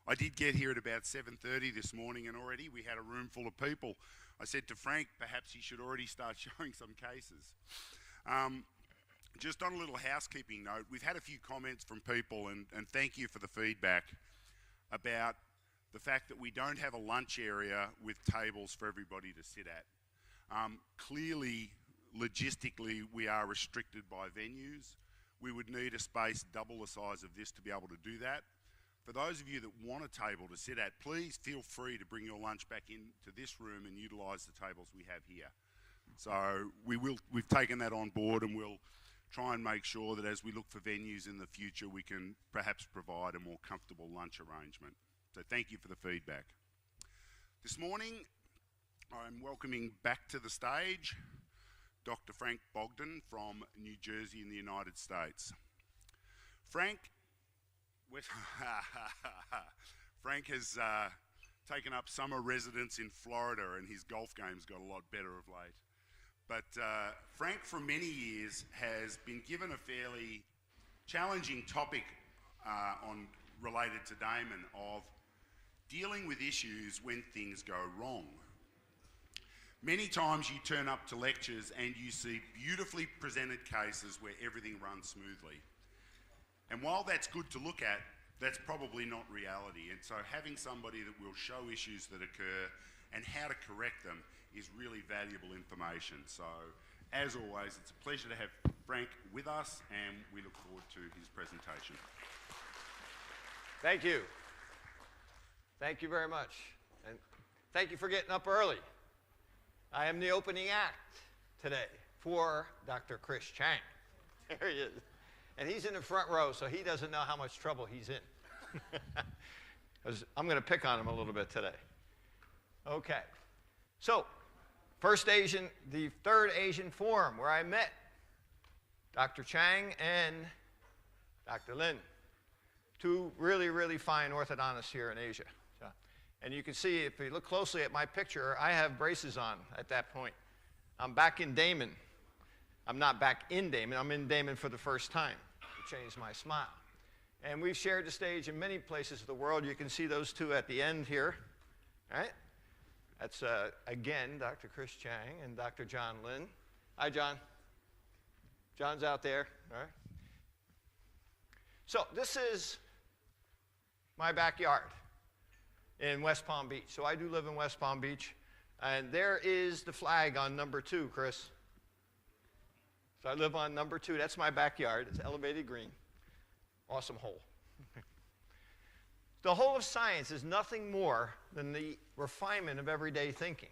I did get here at about 7:30 this morning, and already we had a room full of people. I said to Frank, perhaps he should already start showing some cases. Just on a little housekeeping note, we've had a few comments from people, and thank you for the feedback, about the fact that we don't have a lunch area with tables for everybody to sit at. Clearly, logistically, we are restricted by venues. We would need a space double the size of this to be able to do that. For those of you that want a table to sit at, please feel free to bring your lunch back into this room and utilise the tables we have here. So we've taken that on board, and we'll try and make sure that as we look for venues in the future, we can perhaps provide a more comfortable lunch arrangement. So thank you for the feedback. This morning, I'm welcoming back to the stage Dr. Frank Bogdan from New Jersey in the United States. Frank has taken up summer residence in Florida, and his golf game's got a lot better of late. But Frank, for many years, has been given a fairly challenging topic related to Damon of dealing with issues when things go wrong. Many times you turn up to lectures and you see beautifully presented cases where everything runs smoothly. And while that's good to look at, that's probably not reality. And so having somebody that will show issues that occur and how to correct them is really valuable information. So, as always, it's a pleasure to have Frank with us, and we look forward to his presentation. Thank you. Thank you very much. And thank you for getting up early. I am the opening act today for Dr. Chris Chang. There he is. And he's in the front row, so he doesn't know how much trouble he's in. I'm going to pick on him a little bit today. Okay. So, the third Asian Forum, where I met Dr. Chang and Dr. Lin, two really, really fine orthodontists here in Asia. So, and you can see, if you look closely at my picture, I have braces on at that point. I'm back in Damon. I'm not back in Damon. I'm in Damon for the first time to change my smile. And we've shared the stage in many places of the world. You can see those two at the end here. All right? That's, again, Dr. Chris Chang and Dr. John Lin. Hi, John. John's out there. All right. So this is my backyard in West Palm Beach. So I do live in West Palm Beach. And there is the flag on number 2, Chris. So I live on number 2. That's my backyard. It's elevated green. Awesome hole. The whole of science is nothing more than the refinement of everyday thinking.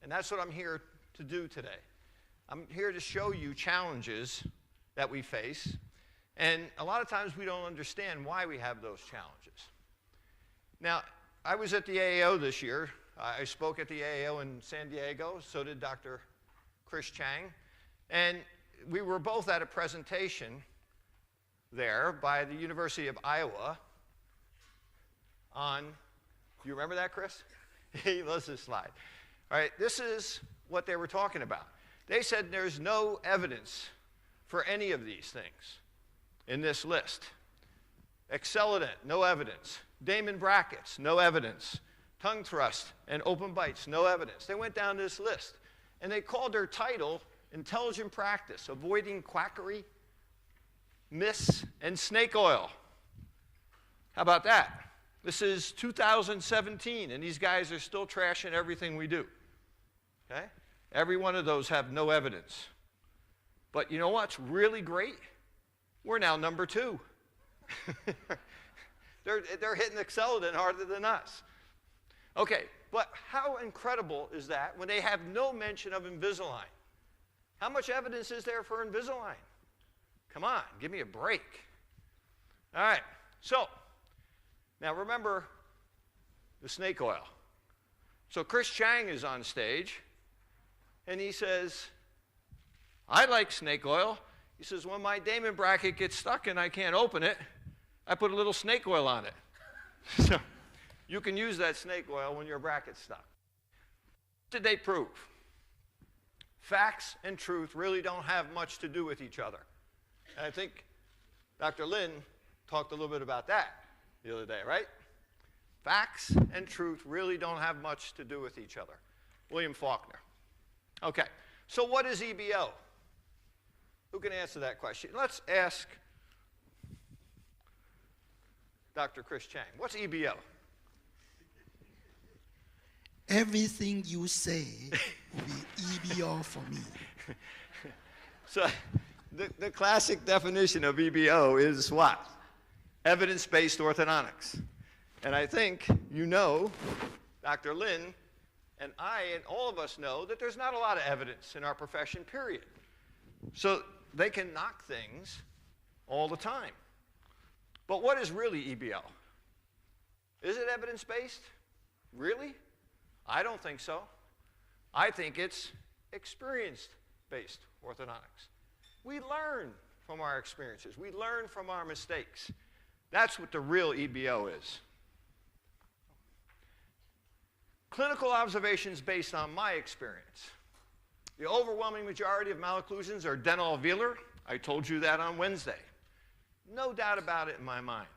And that's what I'm here to do today. I'm here to show you challenges that we face. And a lot of times we don't understand why we have those challenges. Now, I was at the AAO this year. I spoke at the AAO in San Diego. So did Dr. Chris Chang. And we were both at a presentation there by the University of Iowa on, do you remember that, Chris? He loves this slide. All right, this is what they were talking about. They said there's no evidence for any of these things in this list. Excelodent, no evidence. Damon brackets, no evidence. Tongue thrust and open bites, no evidence. They went down this list, and they called their title Intelligent Practice, Avoiding Quackery, Myths, and Snake Oil. How about that? This is 2017, and these guys are still trashing everything we do. Okay? Every one of those have no evidence. But you know what's really great? We're now number 2. They're hitting Excelodent harder than us. Okay, but how incredible is that when they have no mention of Invisalign? How much evidence is there for Invisalign? Come on, give me a break. All right, so now remember the snake oil. So Chris Chang is on stage, and he says, I like snake oil. He says, when my Damon bracket gets stuck and I can't open it, I put a little snake oil on it. So you can use that snake oil when your bracket's stuck. What did they prove? Facts and truth really don't have much to do with each other. And I think Dr. Lin talked a little bit about that the other day, right? Facts and truth really don't have much to do with each other. William Faulkner. Okay, so what is EBO? Who can answer that question? Let's ask Dr. Chris Chang. What's EBO? Everything you say will be EBO for me. So the classic definition of EBO is what? Evidence-based orthodontics. And I think you know, Dr. Lin and I and all of us know that there's not a lot of evidence in our profession, period. So they can knock things all the time. But what is really EBO? Is it evidence-based? Really? I don't think so. I think it's experience-based orthodontics. We learn from our experiences. We learn from our mistakes. That's what the real EBO is. Clinical observations based on my experience. The overwhelming majority of malocclusions are dental-alveolar. I told you that on Wednesday. No doubt about it in my mind.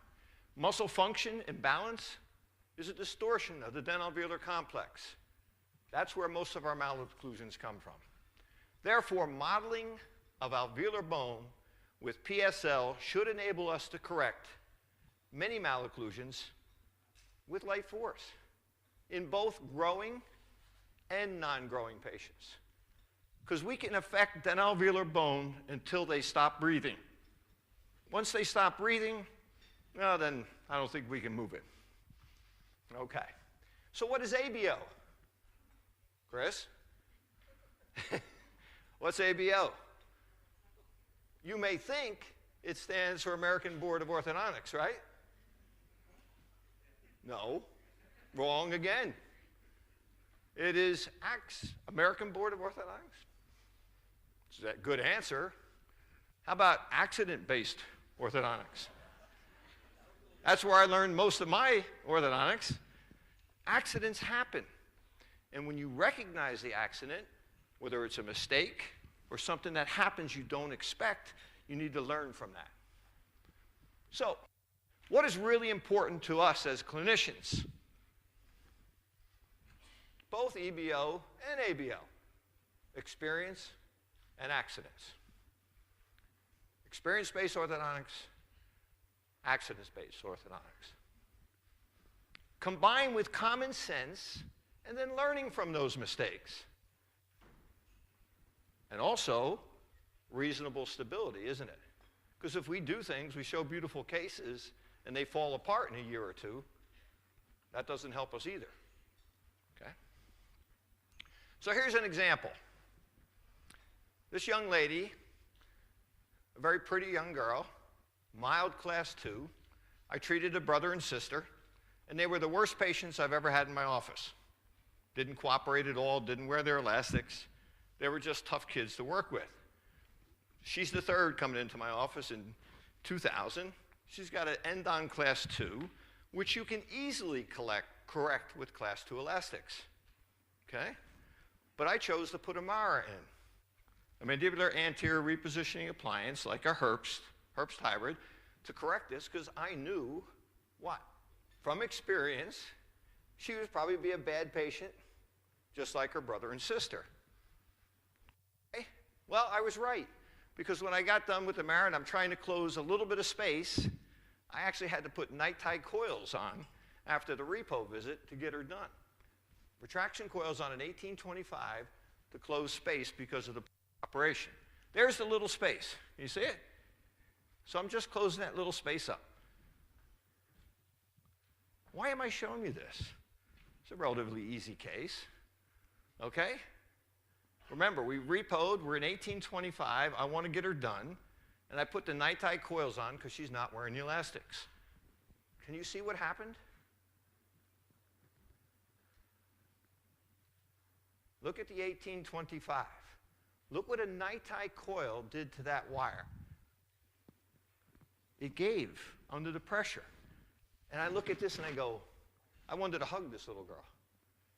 Muscle function imbalance is a distortion of the dental-alveolar complex. That's where most of our malocclusions come from. Therefore, modeling of alveolar bone with PSL should enable us to correct many malocclusions with light force in both growing and non-growing patients. Because we can affect dental-alveolar bone until they stop breathing. Once they stop breathing, well, then I don't think we can move it. Okay. So what is ABO? Chris? What's ABO? You may think it stands for American Board of Orthodontics, right? No. Wrong again. It is American Board of Orthodontics. Is that a good answer? How about accident-based orthodontics? That's where I learned most of my orthodontics. Accidents happen. And when you recognize the accident, whether it's a mistake or something that happens you don't expect, you need to learn from that. So, what is really important to us as clinicians? Both EBO and ABO, experience and accidents. Experience-based orthodontics, accidents-based orthodontics. Combined with common sense and then learning from those mistakes. And also, reasonable stability, isn't it? Because if we do things, we show beautiful cases, and they fall apart in a year or two, that doesn't help us either. Okay? So here's an example. This young lady, a very pretty young girl, mild class 2. I treated a brother and sister, and they were the worst patients I've ever had in my office. Didn't cooperate at all, didn't wear their elastics. They were just tough kids to work with. She's the third coming into my office in 2000. She's got an end-on class 2, which you can easily correct with class 2 elastics. Okay? But I chose to put a Mara in, a mandibular anterior repositioning appliance like a Herbst hybrid, to correct this because I knew what? From experience, she would probably be a bad patient, just like her brother and sister. Okay? Well, I was right, because when I got done with the Mara and I'm trying to close a little bit of space, I actually had to put night-tie coils on after the repo visit to get her done. Retraction coils on an 1825 to close space because of the operation. There's the little space. Can you see it? So I'm just closing that little space up. Why am I showing you this? It's a relatively easy case. Okay? Remember, we repoed, we're in 1825, I want to get her done, and I put the night-tie coils on because she's not wearing the elastics. Can you see what happened? Look at the 1825. Look what a night-tie coil did to that wire. It gave under the pressure. And I look at this and I go, I wanted to hug this little girl.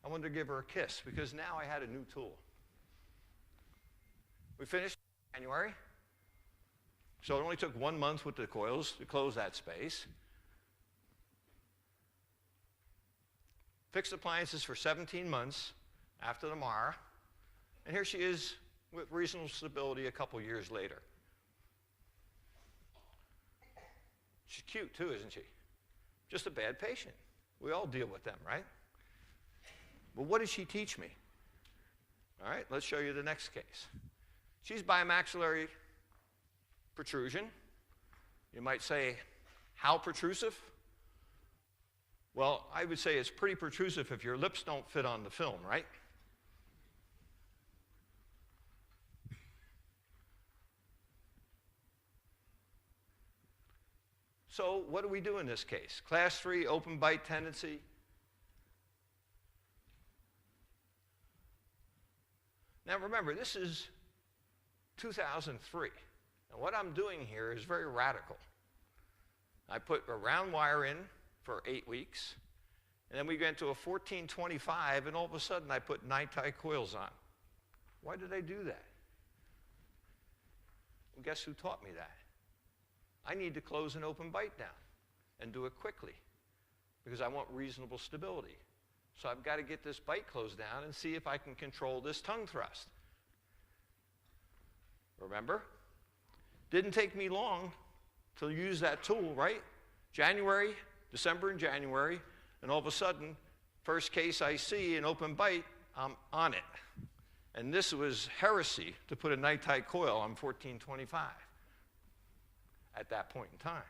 I wanted to give her a kiss because now I had a new tool. We finished in January. So it only took 1 month with the coils to close that space. Fixed appliances for 17 months after the MARA. And here she is with reasonable stability a couple years later. She's cute too, isn't she? Just a bad patient. We all deal with them, right? But what did she teach me? All right, let's show you the next case. She's bimaxillary protrusion. You might say, how protrusive? Well, I would say it's pretty protrusive if your lips don't fit on the film, right? So what do we do in this case? Class 3, open bite tendency. Now remember, this is 2003. And what I'm doing here is very radical. I put a round wire in for 8 weeks, and then we went to a 1425, and all of a sudden I put nitide coils on. Why did I do that? Well, guess who taught me that? I need to close an open bite down and do it quickly because I want reasonable stability. So I've got to get this bite closed down and see if I can control this tongue thrust. Remember? Didn't take me long to use that tool, right? January, December and January, and all of a sudden, first case I see, an open bite, I'm on it. And this was heresy to put a nitide coil on 1425 at that point in time.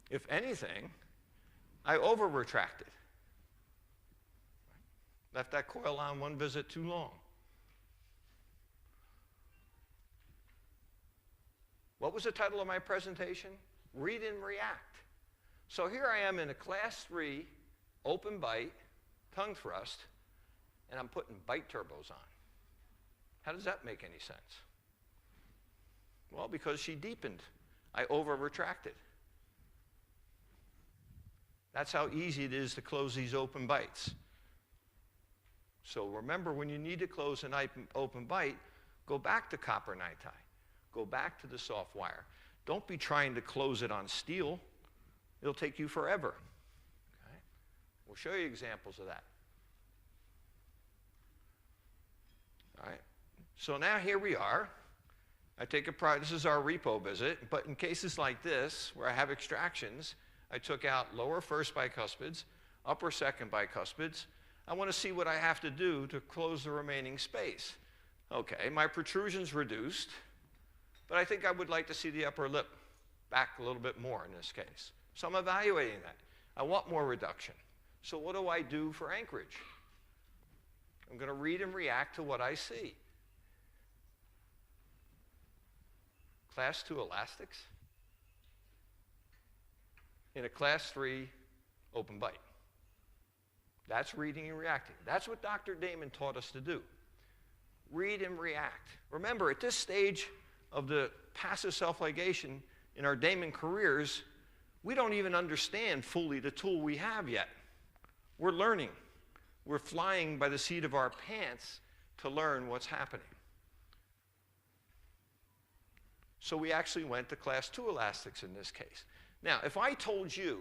If anything, I over-retracted. Left that coil on one visit too long. What was the title of my presentation? Read and React. So here I am in a class 3 open bite, tongue thrust, and I'm putting bite turbos on. How does that make any sense? Well, because she deepened. I over-retracted. That's how easy it is to close these open bites. So remember, when you need to close an open bite, go back to copper nitide. Go back to the soft wire. Don't be trying to close it on steel. It'll take you forever. Okay? We'll show you examples of that. All right. So now here we are. I take a this is our repo visit, but in cases like this, where I have extractions, I took out lower first bicuspids, upper second bicuspids. I want to see what I have to do to close the remaining space. Okay, my protrusion's reduced, but I think I would like to see the upper lip back a little bit more in this case. So I'm evaluating that. I want more reduction. So what do I do for anchorage? I'm going to read and react to what I see. Class 2 elastics in a class 3 open bite. That's reading and reacting. That's what Dr. Damon taught us to do. Read and react. Remember, at this stage of the passive self-ligation in our Damon careers, we don't even understand fully the tool we have yet. We're learning. We're flying by the seat of our pants to learn what's happening. So we actually went to class 2 elastics in this case. Now, if I told you,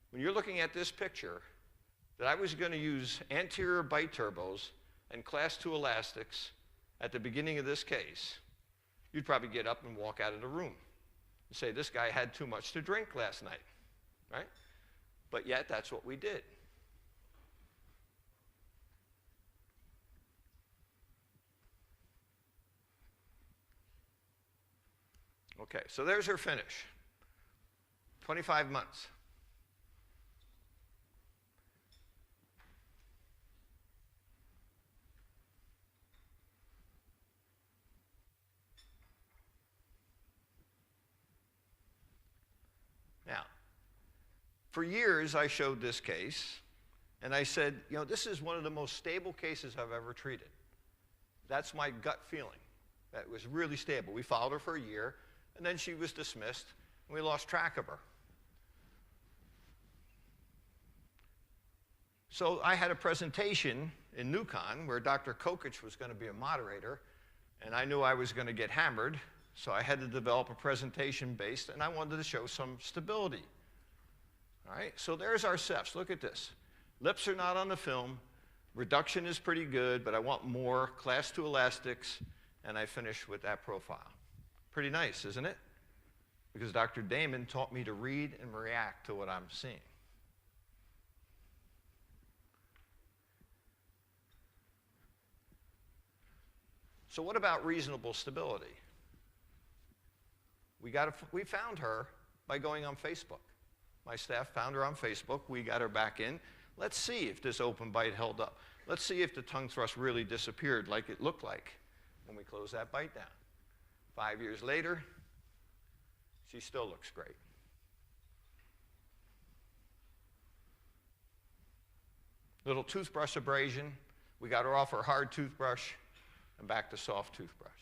when you're looking at this picture, that I was going to use anterior bite turbos and class 2 elastics at the beginning of this case, you'd probably get up and walk out of the room and say, this guy had too much to drink last night, right? But yet, that's what we did. Okay, so there's her finish. 25 months. Now, for years I showed this case, and I said, you know, this is one of the most stable cases I've ever treated. That's my gut feeling. That was really stable. We followed her for a year, and then she was dismissed, and we lost track of her. So I had a presentation in NewCon where Dr. Kokich was going to be a moderator, And I knew I was going to get hammered, so I had to develop a presentation based, and I wanted to show some stability. All right, so there's our cephs. Look at this. Lips are not on the film. Reduction is pretty good, but I want more. Class 2 elastics, and I finish with that profile. Pretty nice, isn't it? Because Dr. Damon taught me to read and react to what I'm seeing. So what about reasonable stability? We found her by going on Facebook. My staff found her on Facebook. We got her back in. Let's see if this open bite held up. Let's see if the tongue thrust really disappeared like it looked like when we closed that bite down. 5 years later, she still looks great. Little toothbrush abrasion. We got her off her hard toothbrush and back to soft toothbrushes.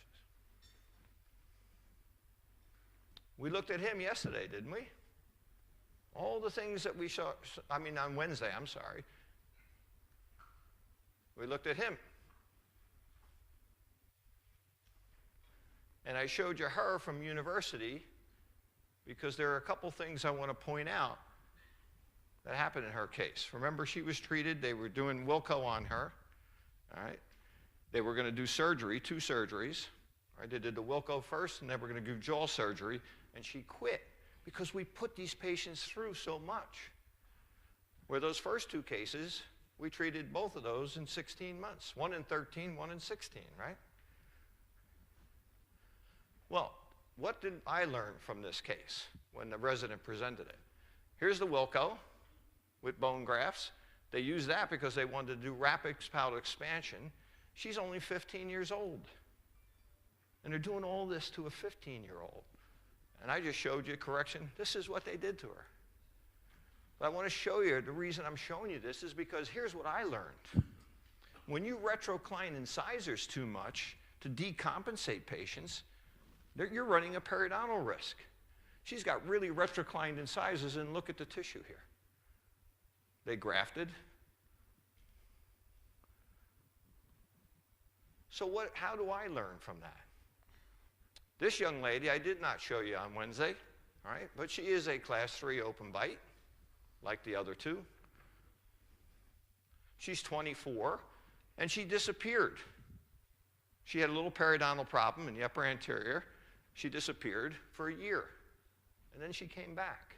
We looked at him yesterday, didn't we? All the things that we saw, on Wednesday, I'm sorry. We looked at him. And I showed you her from university because there are a couple things I want to point out that happened in her case. Remember, she was treated. They were doing Wilco on her. All right. They were going to do surgery, 2 surgeries. All right. They did the Wilco first, and they were going to do jaw surgery, and she quit because we put these patients through so much. Where those first 2 cases, we treated both of those in 16 months. 1 in 13, 1 in 16, right? Well, what did I learn from this case when the resident presented it? Here's the Wilco with bone grafts. They used that because they wanted to do rapid palate expansion. She's only 15 years old. And they're doing all this to a 15-year-old. And I just showed you correction. This is what they did to her. But I want to show you, the reason I'm showing you this is because here's what I learned. When you retrocline incisors too much to decompensate patients, you're running a periodontal risk. She's got really retroclined incisors, and look at the tissue here. They grafted. So how do I learn from that? This young lady, I did not show you on Wednesday, all right, but she is a class 3 open bite, like the other 2. She's 24, and she disappeared. She had a little periodontal problem in the upper anterior. She disappeared for a year, and then she came back.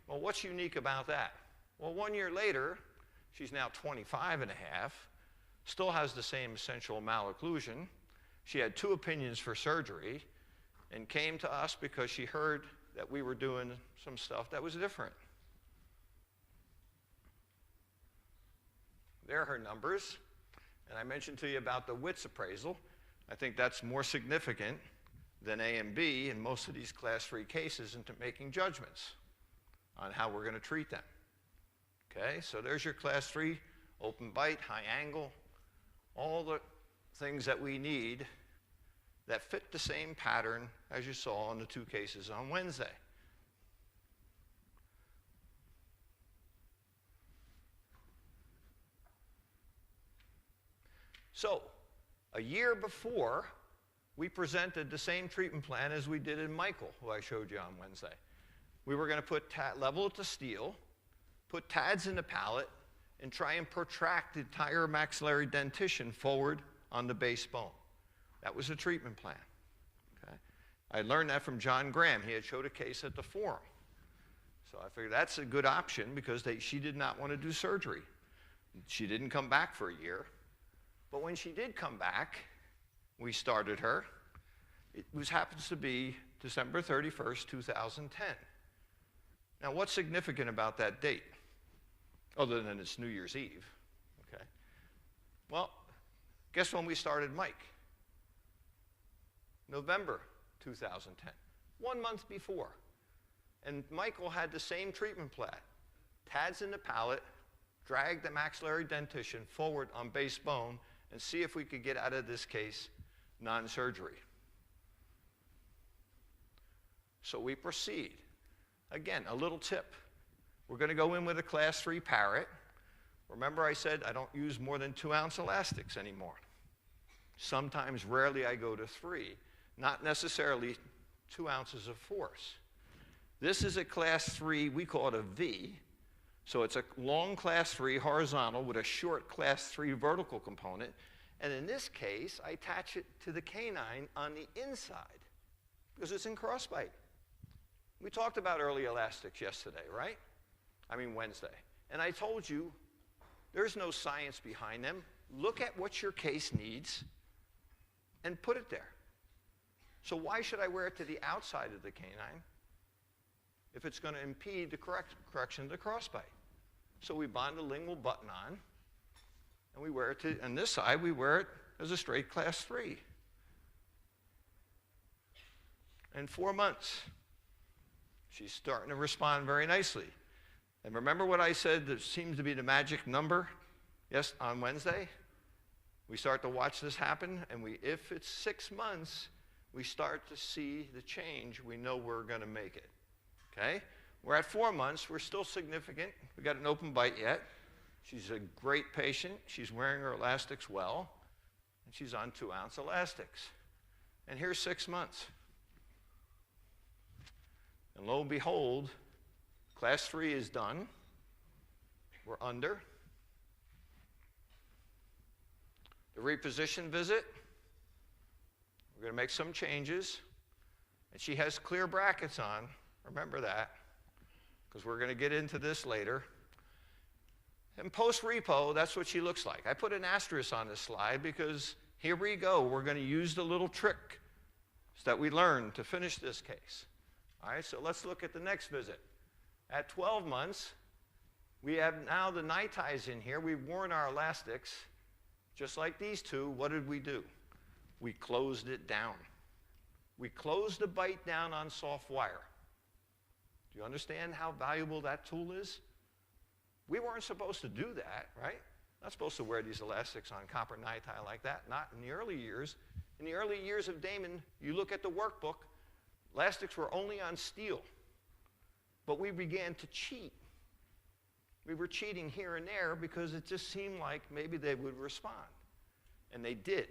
Well, what's unique about that? Well, 1 year later, she's now 25 and a half, still has the same essential malocclusion. She had 2 opinions for surgery and came to us because she heard that we were doing some stuff that was different. There are her numbers. And I mentioned to you about the WITS appraisal. I think that's more significant than A and B in most of these class 3 cases into making judgments on how we're going to treat them. Okay, so there's your class 3, open bite, high angle, all the things that we need that fit the same pattern as you saw in the 2 cases on Wednesday. So, a year before, we presented the same treatment plan as we did in Michael, who I showed you on Wednesday. We were going to put level it to steel, put TADs in the palate, and try and protract the entire maxillary dentition forward on the base bone. That was the treatment plan. Okay? I learned that from John Graham. He had showed a case at the forum. So I figured that's a good option because she did not want to do surgery. She didn't come back for a year. But when she did come back, we started her. It happens to be December 31st, 2010. Now, what's significant about that date, other than it's New Year's Eve? Okay. Well, guess when we started Mike? November 2010, 1 month before. And Michael had the same treatment plan. TADs in the palate, drag the maxillary dentition forward on base bone, and see if we could get out of this case non-surgery. So we proceed. Again, a little tip. We're going to go in with a class 3 parrot. Remember I said I don't use more than 2-ounce elastics anymore. Sometimes, rarely, I go to 3. Not necessarily 2 ounces of force. This is a class 3, we call it a V. So it's a long class 3 horizontal with a short class 3 vertical component. And in this case, I attach it to the canine on the inside because it's in crossbite. We talked about early elastics yesterday, right? Wednesday. And I told you there's no science behind them. Look at what your case needs and put it there. So why should I wear it to the outside of the canine if it's going to impede the correction of the crossbite? So we bond the lingual button on, and we wear it to, on this side, we wear it as a straight class 3. In 4 months, she's starting to respond very nicely. And remember what I said that seems to be the magic number? Yes, on Wednesday? We start to watch this happen, and if it's 6 months, we start to see the change. We know we're going to make it. Okay? We're at 4 months. We're still significant. We got an open bite yet. She's a great patient. She's wearing her elastics well, and she's on 2-ounce elastics. And here's 6 months. And lo and behold, class 3 is done. We're under. The reposition visit, we're going to make some changes. And she has clear brackets on. Remember that, because we're going to get into this later. And post-repo, that's what she looks like. I put an asterisk on this slide because here we go. We're going to use the little trick that we learned to finish this case. All right, so let's look at the next visit. At 12 months, we have now the night ties in here. We've worn our elastics. Just like these two, what did we do? We closed it down. We closed the bite down on soft wire. Do you understand how valuable that tool is? We weren't supposed to do that, right? Not supposed to wear these elastics on copper night tie like that, not in the early years. In the early years of Damon, you look at the workbook, elastics were only on steel. But we began to cheat. We were cheating here and there because it just seemed like maybe they would respond. And they did.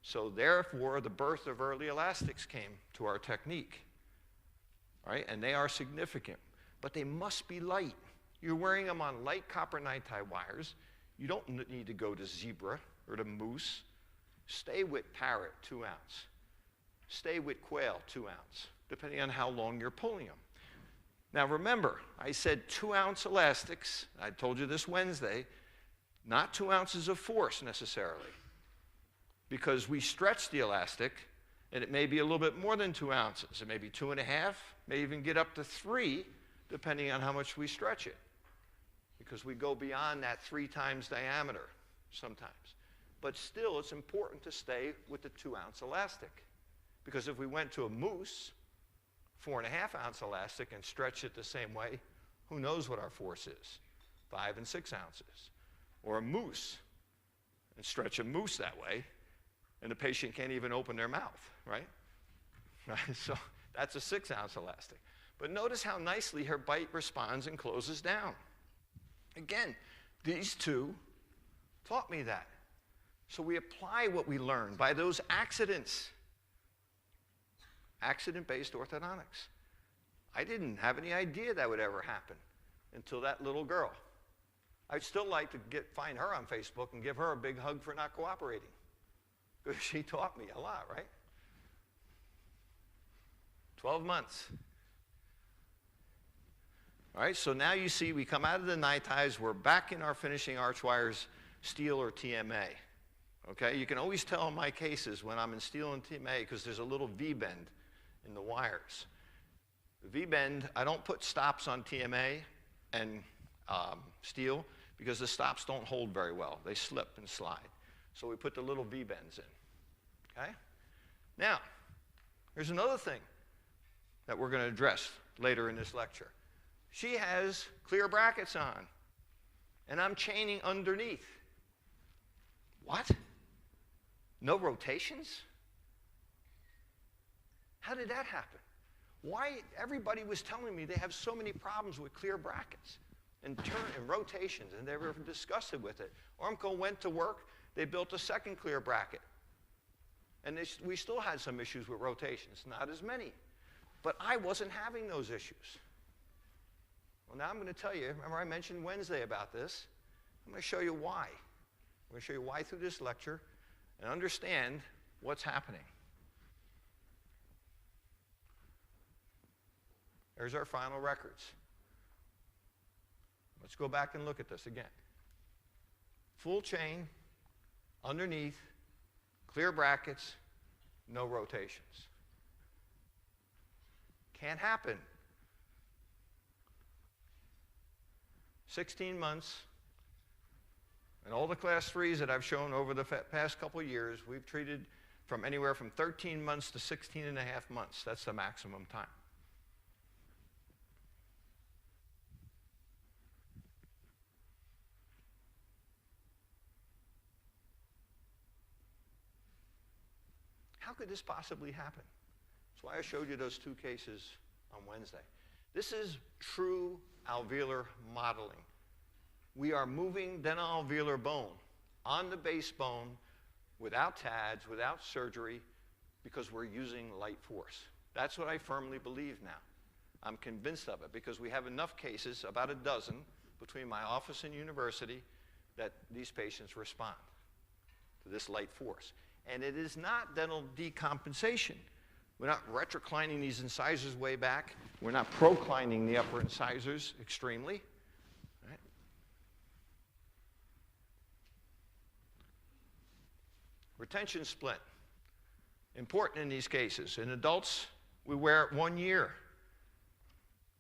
So therefore, the birth of early elastics came to our technique. Right? And they are significant. But they must be light. You're wearing them on light copper night tie wires. You don't need to go to zebra or to moose. Stay with parrot, 2 ounce. Stay with quail, 2 ounce, depending on how long you're pulling them. Now remember, I said 2 ounce elastics. I told you this Wednesday, not 2 ounces of force necessarily, because we stretch the elastic, and it may be a little bit more than 2 ounces. It may be 2.5, may even get up to 3, depending on how much we stretch it, because we go beyond that 3 times diameter sometimes. But still, it's important to stay with the 2 ounce elastic, because if we went to a moose, 4.5 ounce elastic, and stretch it the same way, who knows what our force is? 5 and 6 ounces. Or a moose, and stretch a moose that way, and the patient can't even open their mouth, right? So that's a 6 ounce elastic. But notice how nicely her bite responds and closes down. Again, these two taught me that. So we apply what we learned by those accidents. Accident-based orthodontics. I didn't have any idea that would ever happen until that little girl. I'd still like to find her on Facebook and give her a big hug for not cooperating, because she taught me a lot, right? 12 months. All right, so now you see we come out of the night ties. We're back in our finishing arch wires, steel or TMA. Okay, you can always tell in my cases when I'm in steel and TMA because there's a little V-bend in the wires. The V-bend, I don't put stops on TMA and steel because the stops don't hold very well. They slip and slide. So we put the little V-bends in. Okay? Now, here's another thing that we're going to address later in this lecture. She has clear brackets on, and I'm chaining underneath. What? No rotations? How did that happen? Why? Everybody was telling me they have so many problems with clear brackets and rotations, and they were disgusted with it. Ormco went to work. They built a second clear bracket. And we still had some issues with rotations, not as many. But I wasn't having those issues. Well, now I'm going to tell you, remember I mentioned Wednesday about this? I'm going to show you why. I'm going to show you why through this lecture and understand what's happening. There's our final records. Let's go back and look at this again. Full chain, underneath, clear brackets, no rotations. Can't happen. 16 months, and all the class 3s that I've shown over the past couple of years, we've treated from anywhere from 13 months to 16 and a half months. That's the maximum time. How could this possibly happen? That's why I showed you those 2 cases on Wednesday. This is true alveolar modeling. We are moving dental-alveolar bone on the base bone without TADs, without surgery, because we're using light force. That's what I firmly believe now. I'm convinced of it because we have enough cases, about a dozen, between my office and university, that these patients respond to this light force. And it is not dental decompensation. We're not retroclining these incisors way back. We're not proclining the upper incisors extremely. Right? Retention splint. Important in these cases. In adults, we wear it 1 year.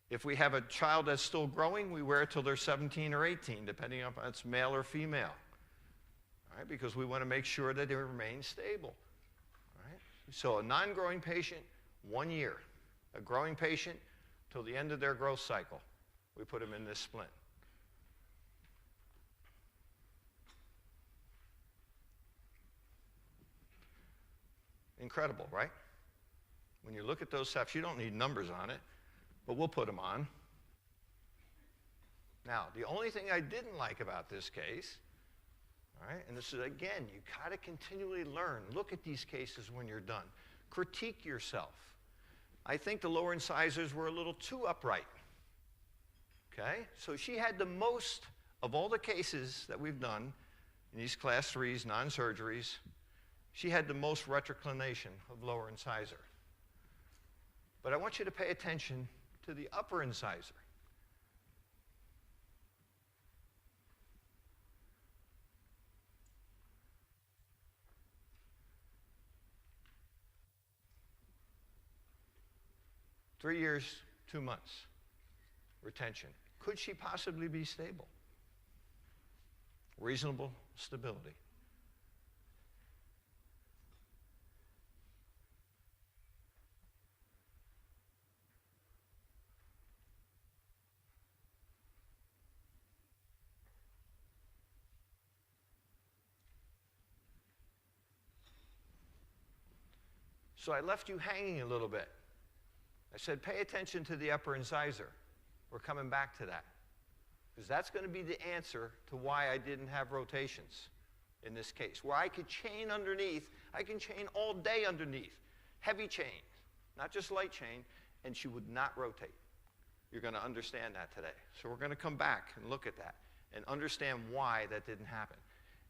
If we have a child that's still growing, we wear it till they're 17 or 18, depending on if it's male or female. Right? Because we want to make sure that they remain stable. Right? So a non-growing patient, 1 year. A growing patient, till the end of their growth cycle. We put them in this splint. Incredible, right? When you look at those steps, you don't need numbers on it, but we'll put them on. Now, the only thing I didn't like about this case, all right, and this is, again, you got to continually learn. Look at these cases when you're done. Critique yourself. I think the lower incisors were a little too upright. Okay? So she had the most, of all the cases that we've done in these class 3s, non-surgeries, she had the most retroclination of lower incisor. But I want you to pay attention to the upper incisor. Three years, 2 months, retention. Could she possibly be stable? Reasonable stability. So I left you hanging a little bit. I said, pay attention to the upper incisor. We're coming back to that. Because that's going to be the answer to why I didn't have rotations in this case. Where I could chain underneath, I can chain all day underneath. Heavy chain, not just light chain, and she would not rotate. You're going to understand that today. So we're going to come back and look at that and understand why that didn't happen.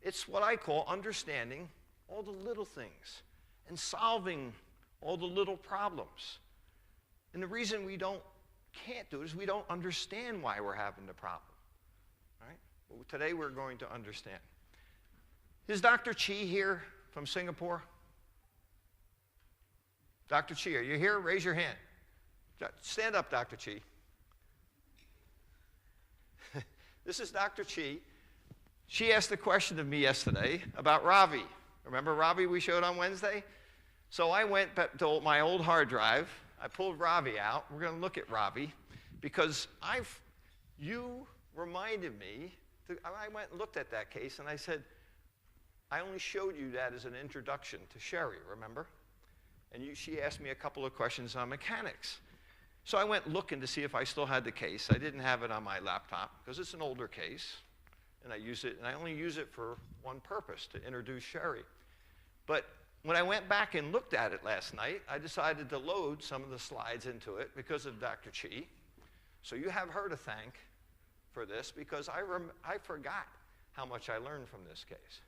It's what I call understanding all the little things and solving all the little problems. And the reason we can't do it is we don't understand why we're having the problem. All right? Well, today we're going to understand. Is Dr. Chi here from Singapore? Dr. Chi, are you here? Raise your hand. Stand up, Dr. Chi. This is Dr. Chi. She asked a question of me yesterday about Ravi. Remember Ravi we showed on Wednesday? So I went back to my old hard drive. I pulled Ravi out. We're going to look at Ravi because you reminded me. I went and looked at that case and I said, I only showed you that as an introduction to Sherry, remember? And she asked me a couple of questions on mechanics. So I went looking to see if I still had the case. I didn't have it on my laptop because it's an older case. And I use it, and I only use it for one purpose, to introduce Sherry. But When I went back and looked at it last night, I decided to load some of the slides into it because of Dr. Chi. So you have her to thank for this, because I forgot how much I learned from this case.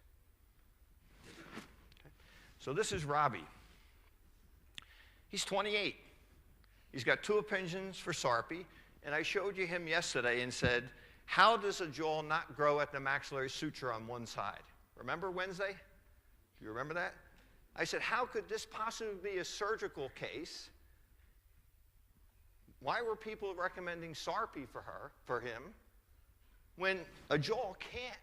Okay. So this is Robbie. He's 28. He's got 2 impingements for Sarpi, and I showed you him yesterday and said, how does a jaw not grow at the maxillary suture on one side? Remember Wednesday? Do you remember that? I said, how could this possibly be a surgical case? Why were people recommending Sarpi for him, when a jaw can't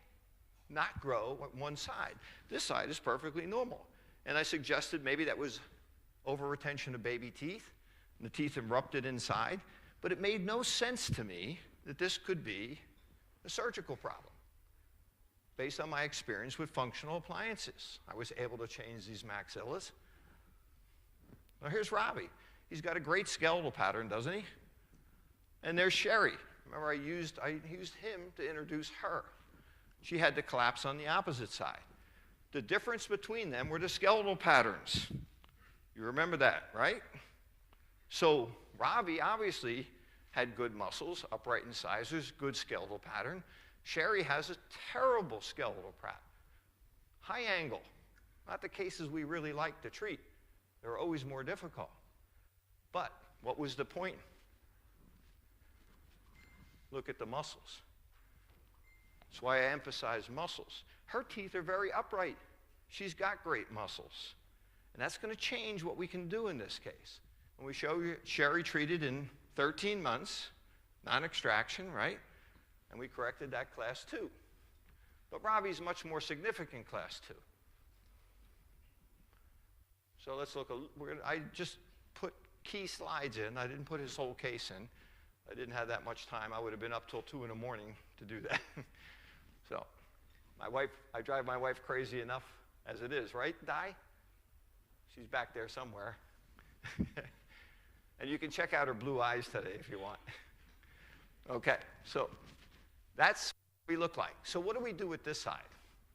not grow at one side? This side is perfectly normal. And I suggested maybe that was over-retention of baby teeth, and the teeth erupted inside. But it made no sense to me that this could be a surgical problem. Based on my experience with functional appliances, I was able to change these maxillas. Now here's Robbie. He's got a great skeletal pattern, doesn't he? And there's Sherry. Remember, I used him to introduce her. She had to collapse on the opposite side. The difference between them were the skeletal patterns. You remember that, right? So Robbie obviously had good muscles, upright incisors, good skeletal pattern. Sherry has a terrible skeletal pattern. High angle. Not the cases we really like to treat. They're always more difficult. But what was the point? Look at the muscles. That's why I emphasize muscles. Her teeth are very upright. She's got great muscles. And that's going to change what we can do in this case. When we show you Sherry treated in 13 months, non-extraction, right? And we corrected that class 2. But Robbie's much more significant class 2. So let's look. I just put key slides in. I didn't put his whole case in. I didn't have that much time. I would have been up till 2 in the morning to do that. So I drive my wife crazy enough as it is, right, Di? She's back there somewhere. And you can check out her blue eyes today if you want. Okay, so that's what we look like. So what do we do with this side?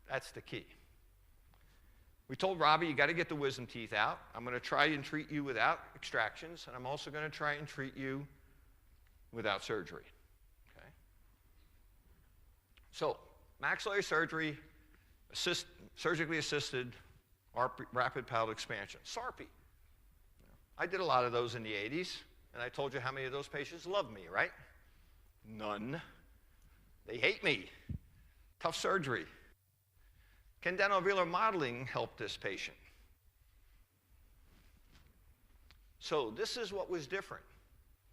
That's the key. We told Robbie, you got to get the wisdom teeth out. I'm going to try and treat you without extractions, and I'm also going to try and treat you without surgery. Okay? So maxillary surgery, surgically assisted rapid palate expansion, Sarpi. I did a lot of those in the 80s, and I told you how many of those patients love me, right? None. They hate me. Tough surgery. Condenovelar modeling helped this patient. So this is what was different.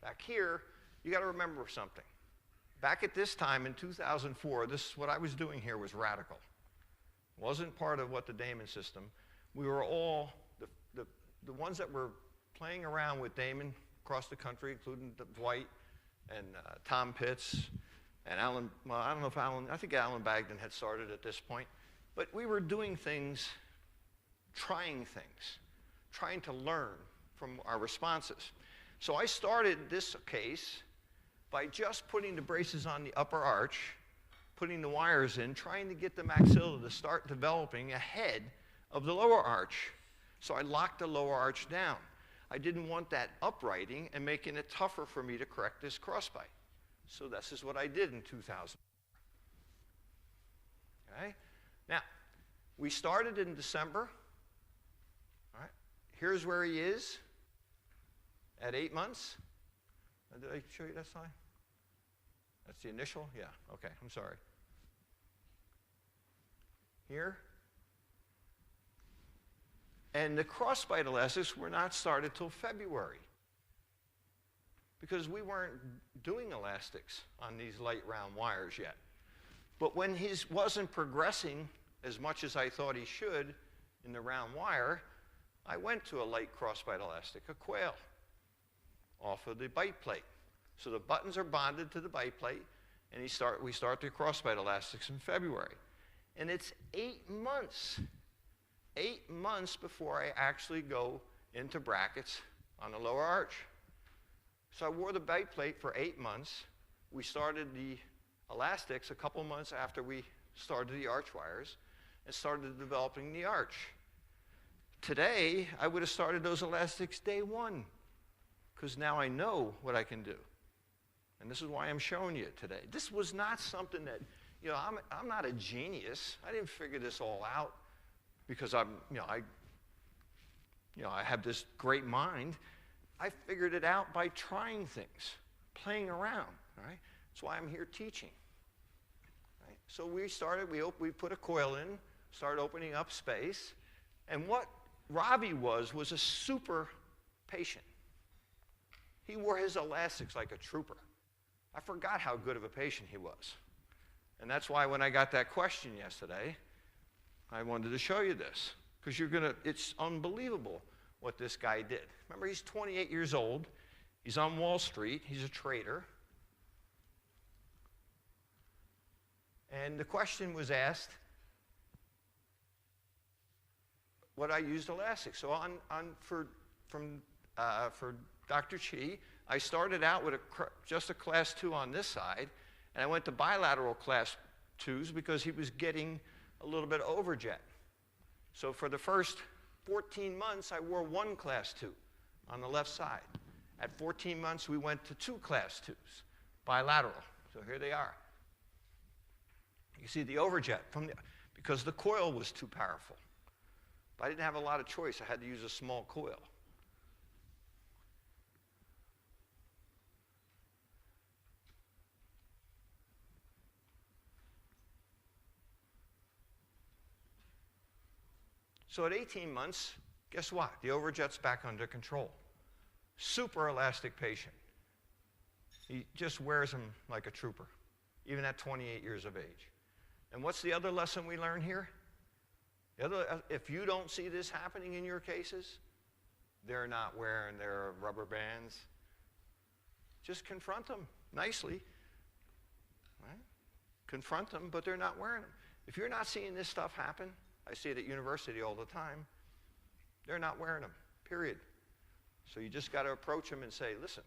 Back here, you got to remember something. Back at this time in 2004, what I was doing here was radical. It wasn't part of what the Damon system. We were all, the ones that were playing around with Damon across the country, including Dwight and Tom Pitts and Alan, well, I don't know if I think Alan Bogdan had started at this point. But we were doing things, trying to learn from our responses. So I started this case by just putting the braces on the upper arch, putting the wires in, trying to get the maxilla to start developing ahead of the lower arch. So I locked the lower arch down. I didn't want that uprighting and making it tougher for me to correct this crossbite. So this is what I did in 2000. Okay? Now, we started in December. All right. Here's where he is at 8 months. Did I show you that slide? That's the initial? Yeah. Okay. I'm sorry. Here. And the crossbite elastics were not started till February, because we weren't doing elastics on these light round wires yet. But when his wasn't progressing as much as I thought he should in the round wire, I went to a light crossbite elastic, a Quail, off of the bite plate. So the buttons are bonded to the bite plate, and we start the crossbite elastics in February. And it's 8 months. 8 months before I actually go into brackets on the lower arch. So I wore the bite plate for 8 months. We started the elastics a couple months after we started the arch wires and started developing the arch. today, I would have started those elastics day one, because now I know what I can do. And this is why I'm showing you it today. This was not something that, you know, I'm not a genius. I didn't figure this all out because I have this great mind. I figured it out by trying things, playing around, right? That's why I'm here teaching. Right? So we started, we put a coil in, started opening up space, and what Robbie was a super patient. He wore his elastics like a trooper. I forgot how good of a patient he was. And that's why when I got that question yesterday, I wanted to show you this, because it's unbelievable what this guy did. Remember, he's 28 years old. He's on Wall Street. He's a trader. And the question was asked, what I used elastics. So for Dr. Chi, I started out with just a class 2 on this side, and I went to bilateral class 2s because he was getting a little bit overjet. So for the first 14 months, I wore 1 class 2 on the left side. At 14 months, we went to 2 class 2s, bilateral. So here they are. You see the overjet because the coil was too powerful. But I didn't have a lot of choice. I had to use a small coil. So at 18 months, guess what? The overjet's back under control. Super elastic patient. He just wears them like a trooper, even at 28 years of age. And what's the other lesson we learn here? If you don't see this happening in your cases, they're not wearing their rubber bands. Just confront them nicely. Right? Confront them, but they're not wearing them. If you're not seeing this stuff happen, I see it at university all the time, they're not wearing them, period. So you just got to approach them and say, listen,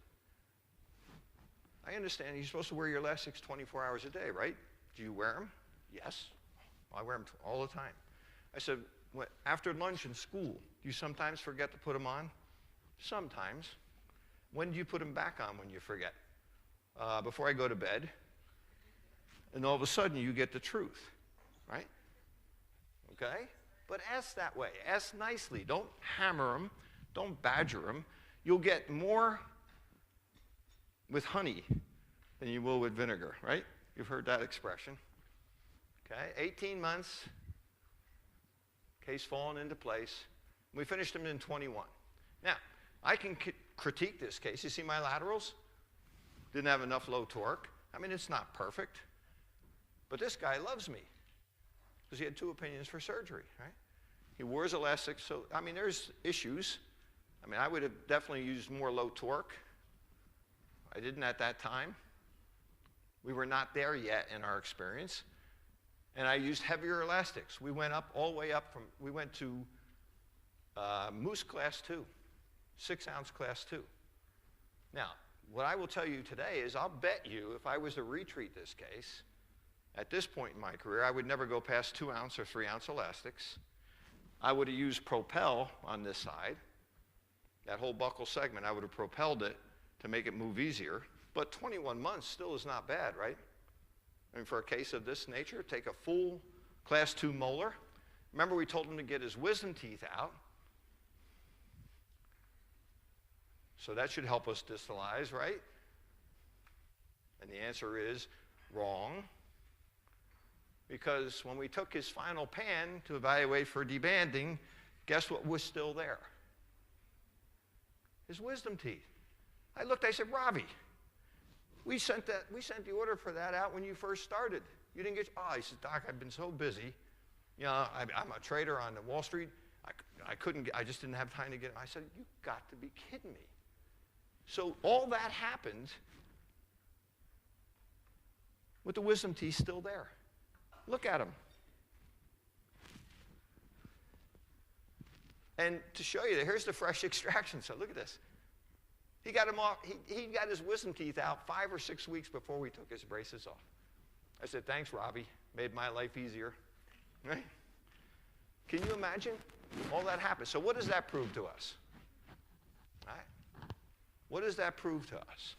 I understand you're supposed to wear your elastics 24 hours a day, right? Do you wear them? Yes. I wear them all the time. I said, after lunch in school, do you sometimes forget to put them on? Sometimes. When do you put them back on when you forget? Before I go to bed. And all of a sudden, you get the truth, right? Okay? But ask that way. Ask nicely. Don't hammer them. Don't badger them. You'll get more with honey than you will with vinegar, right? You've heard that expression. Okay? 18 months. Case falling into place. We finished him in 21. Now, I can critique this case. You see my laterals? Didn't have enough low torque. I mean, it's not perfect. But this guy loves me because he had 2 opinions for surgery, right? He wears elastics. So, I mean, there's issues. I mean, I would have definitely used more low torque. I didn't at that time. We were not there yet in our experience. And I used heavier elastics. We went up all the way up we went to Moose Class 2, 6-ounce Class 2. Now, what I will tell you today is I'll bet you if I was to retreat this case, at this point in my career, I would never go past 2-ounce or 3-ounce elastics. I would have used Propel on this side. That whole buccal segment, I would have propelled it to make it move easier. But 21 months still is not bad, right? I mean, for a case of this nature, take a full Class 2 molar. Remember, we told him to get his wisdom teeth out. So that should help us distalize, right? And the answer is wrong. Because when we took his final pan to evaluate for debanding, guess what was still there? His wisdom teeth. I looked, I said, Robbie, we sent the order for that out when you first started. You didn't get, he said, Doc, I've been so busy. You know, I'm a trader on Wall Street. I just didn't have time to get it. I said, you got to be kidding me. So all that happened with the wisdom teeth still there. Look at them. And to show you that, here's the fresh extraction. So look at this. He got him off. He got his wisdom teeth out 5 or 6 weeks before we took his braces off. I said, thanks, Robbie. Made my life easier. Right? Can you imagine? All that happens. So what does that prove to us? All right. What does that prove to us?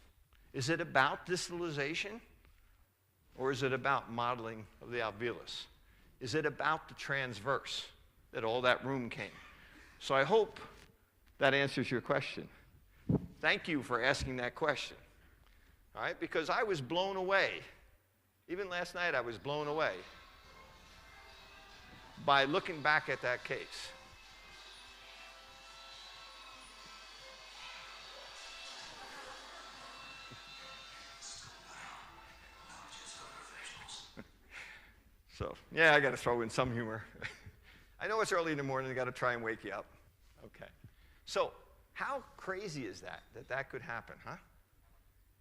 Is it about distalization, or is it about modeling of the alveolus? Is it about the transverse, that all that room came? So I hope that answers your question. Thank you for asking that question. All right, because I was blown away. Even last night I was blown away by looking back at that case. So, yeah, I got to throw in some humor. I know it's early in the morning, I got to try and wake you up. Okay. So, how crazy is that that could happen, huh?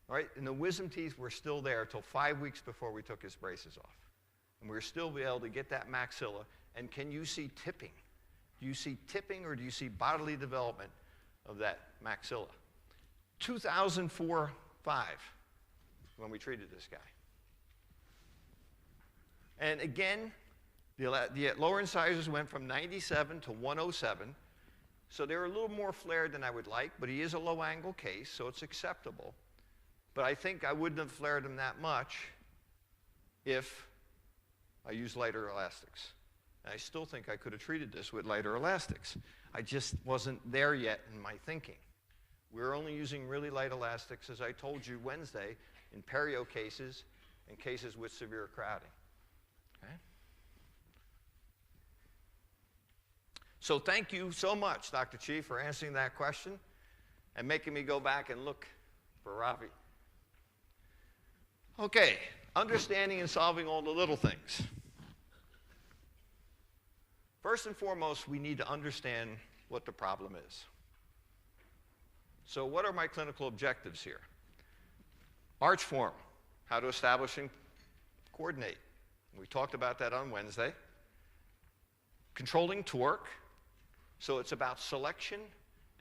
All right, and the wisdom teeth were still there until 5 weeks before we took his braces off. And we were still able to get that maxilla. And can you see tipping? Do you see tipping, or do you see bodily development of that maxilla? 2004-5, when we treated this guy. And again, the lower incisors went from 97 to 107. So they're a little more flared than I would like, but he is a low-angle case, so it's acceptable. But I think I wouldn't have flared him that much if I used lighter elastics. And I still think I could have treated this with lighter elastics. I just wasn't there yet in my thinking. We're only using really light elastics, as I told you Wednesday, in perio cases and cases with severe crowding. Okay? So thank you so much, Dr. Chief, for answering that question and making me go back and look for Ravi. Okay, understanding and solving all the little things. First and foremost, we need to understand what the problem is. So what are my clinical objectives here? Arch form, how to establish and coordinate. We talked about that on Wednesday. Controlling torque, so it's about selection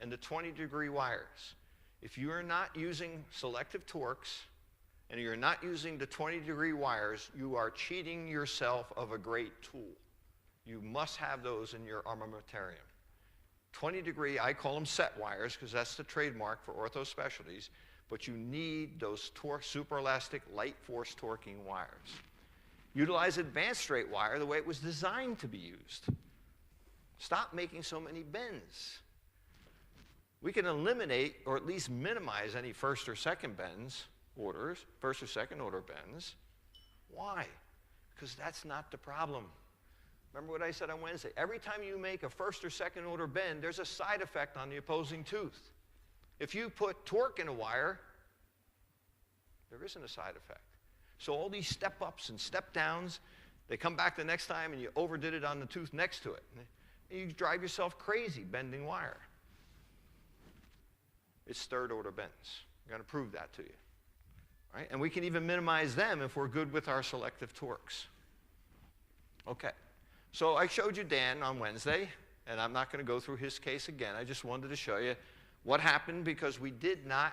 and the 20-degree wires. If you are not using selective torques and you're not using the 20-degree wires, you are cheating yourself of a great tool. You must have those in your armamentarium. 20-degree, I call them set wires because that's the trademark for ortho specialties, but you need those torque, superelastic, light force torquing wires. Utilize advanced straight wire the way it was designed to be used. Stop making so many bends. We can eliminate or at least minimize any first or second order bends. Why? Because that's not the problem. Remember what I said on Wednesday? Every time you make a first or second order bend, there's a side effect on the opposing tooth. If you put torque in a wire, there isn't a side effect. So all these step-ups and step-downs, they come back the next time and you overdid it on the tooth next to it. And you drive yourself crazy bending wire. It's third-order bends. I'm going to prove that to you. Right? And we can even minimize them if we're good with our selective torques. Okay. So I showed you Dan on Wednesday, and I'm not going to go through his case again. I just wanted to show you what happened because we did not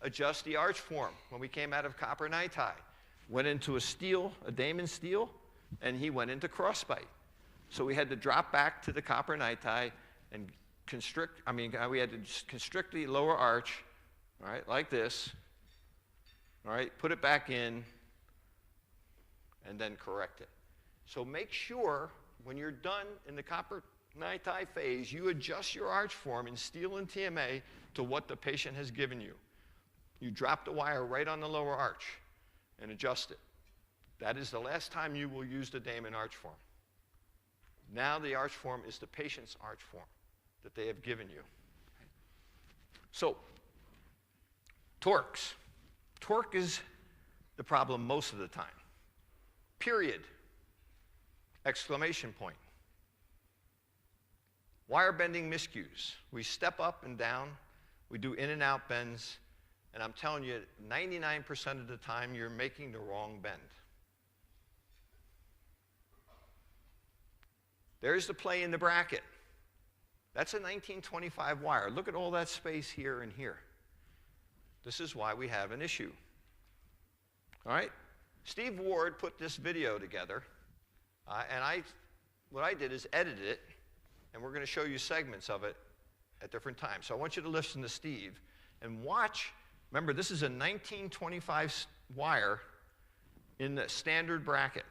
adjust the arch form when we came out of copper nitai. Went into a steel, a Damon steel, and he went into crossbite. So we had to drop back to the copper nitai and we had to constrict the lower arch, all right, like this, all right, put it back in, and then correct it. So make sure when you're done in the copper nitai phase, you adjust your arch form in steel and TMA to what the patient has given you. You drop the wire right on the lower arch and adjust it. That is the last time you will use the Damon arch form. Now the arch form is the patient's arch form that they have given you. So, torques. Torque is the problem most of the time. Period. Exclamation point. Wire bending miscues. We step up and down. We do in and out bends. And I'm telling you, 99% of the time, you're making the wrong bend. There's the play in the bracket. That's a 1925 wire. Look at all that space here and here. This is why we have an issue. All right? Steve Ward put this video together, and what I did is edited it and we're going to show you segments of it at different times. So I want you to listen to Steve and watch. Remember, this is a 1925 wire in the standard bracket.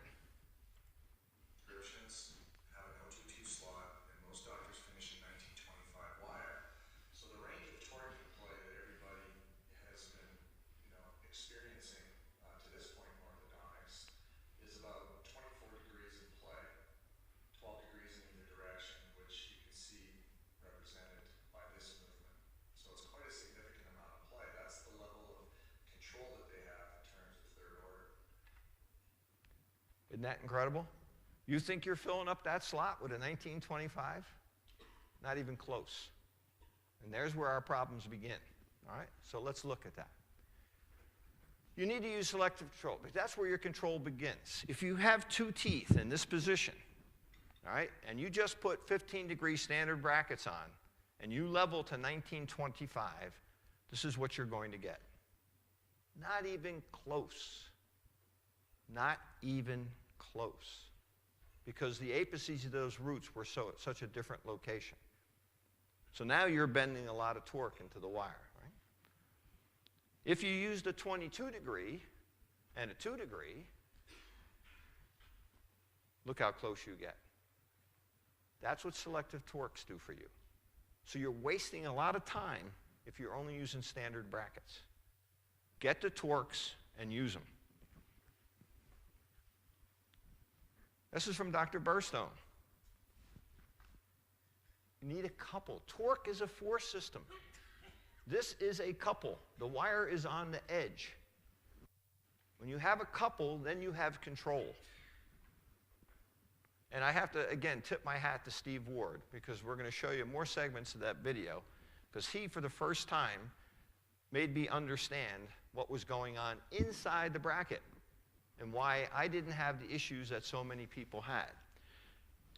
Prescriptions have an O2T slot, and most doctors finish in 1925 wire. So the range of torque and play that everybody has been, experiencing to this point in orthodontics is about 24 degrees in play, 12 degrees in either direction, which you can see represented by this movement. So it's quite a significant amount of play. That's the level of control that they have in terms of third order. Isn't that incredible? You think you're filling up that slot with a 1925? Not even close. And there's where our problems begin. All right? So let's look at that. You need to use selective control, because that's where your control begins. If you have two teeth in this position, all right, and you just put 15-degree standard brackets on, and you level to 1925, this is what you're going to get. Not even close. Not even close. Because the apices of those roots were such a different location. So now you're bending a lot of torque into the wire. Right? If you used a 22 degree and a 2 degree, look how close you get. That's what selective torques do for you. So you're wasting a lot of time if you're only using standard brackets. Get the torques and use them. This is from Dr. Burstone. You need a couple. Torque is a force system. This is a couple. The wire is on the edge. When you have a couple, then you have control. And I have to, again, tip my hat to Steve Ward, because we're going to show you more segments of that video, because he, for the first time, made me understand what was going on inside the bracket and why I didn't have the issues that so many people had.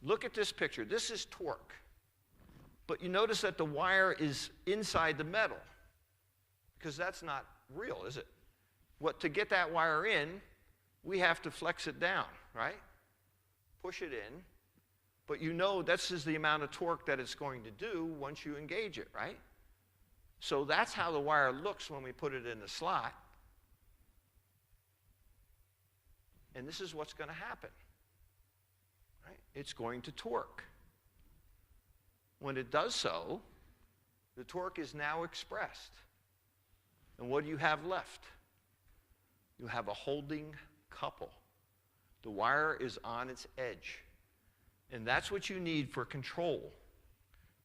Look at this picture. This is torque. But you notice that the wire is inside the metal, because that's not real, is it? To get that wire in, we have to flex it down, right? Push it in. But you know this is the amount of torque that it's going to do once you engage it, right? So that's how the wire looks when we put it in the slot. And this is what's going to happen. Right? It's going to torque. When it does so, the torque is now expressed. And what do you have left? You have a holding couple. The wire is on its edge. And that's what you need for control.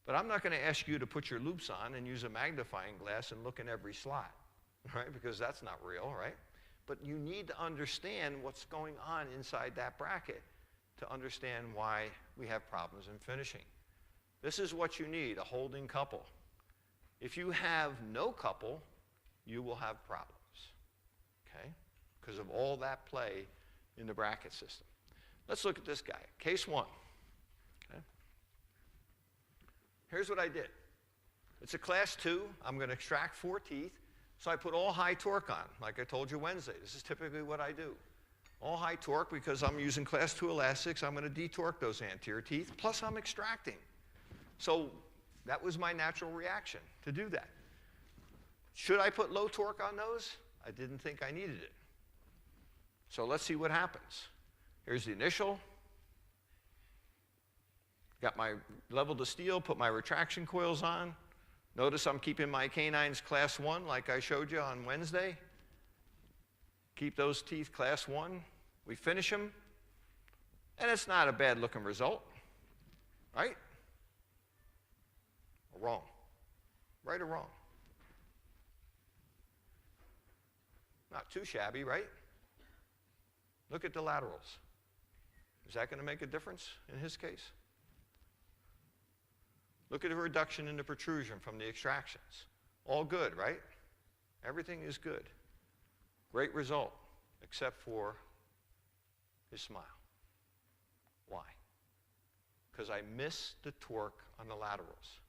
But I'm not going to ask you to put your loops on and use a magnifying glass and look in every slot, right? Because that's not real, right? But you need to understand what's going on inside that bracket to understand why we have problems in finishing. This is what you need, a holding couple. If you have no couple, you will have problems, okay? Because of all that play in the bracket system. Let's look at this guy, case 1. Okay? Here's what I did. It's a class 2. I'm going to extract 4 teeth. So I put all high torque on, like I told you Wednesday. This is typically what I do. All high torque, because I'm using class 2 elastics. I'm going to detorque those anterior teeth, plus I'm extracting. So that was my natural reaction to do that. Should I put low torque on those? I didn't think I needed it. So let's see what happens. Here's the initial. Got my level to steel, put my retraction coils on. Notice I'm keeping my canines class 1 like I showed you on Wednesday. Keep those teeth class 1. We finish them. And it's not a bad looking result, right? Or wrong? Right or wrong? Not too shabby, right? Look at the laterals. Is that going to make a difference in his case? Look at the reduction in the protrusion from the extractions. All good, right? Everything is good. Great result, except for his smile. Why? Because I missed the torque on the laterals.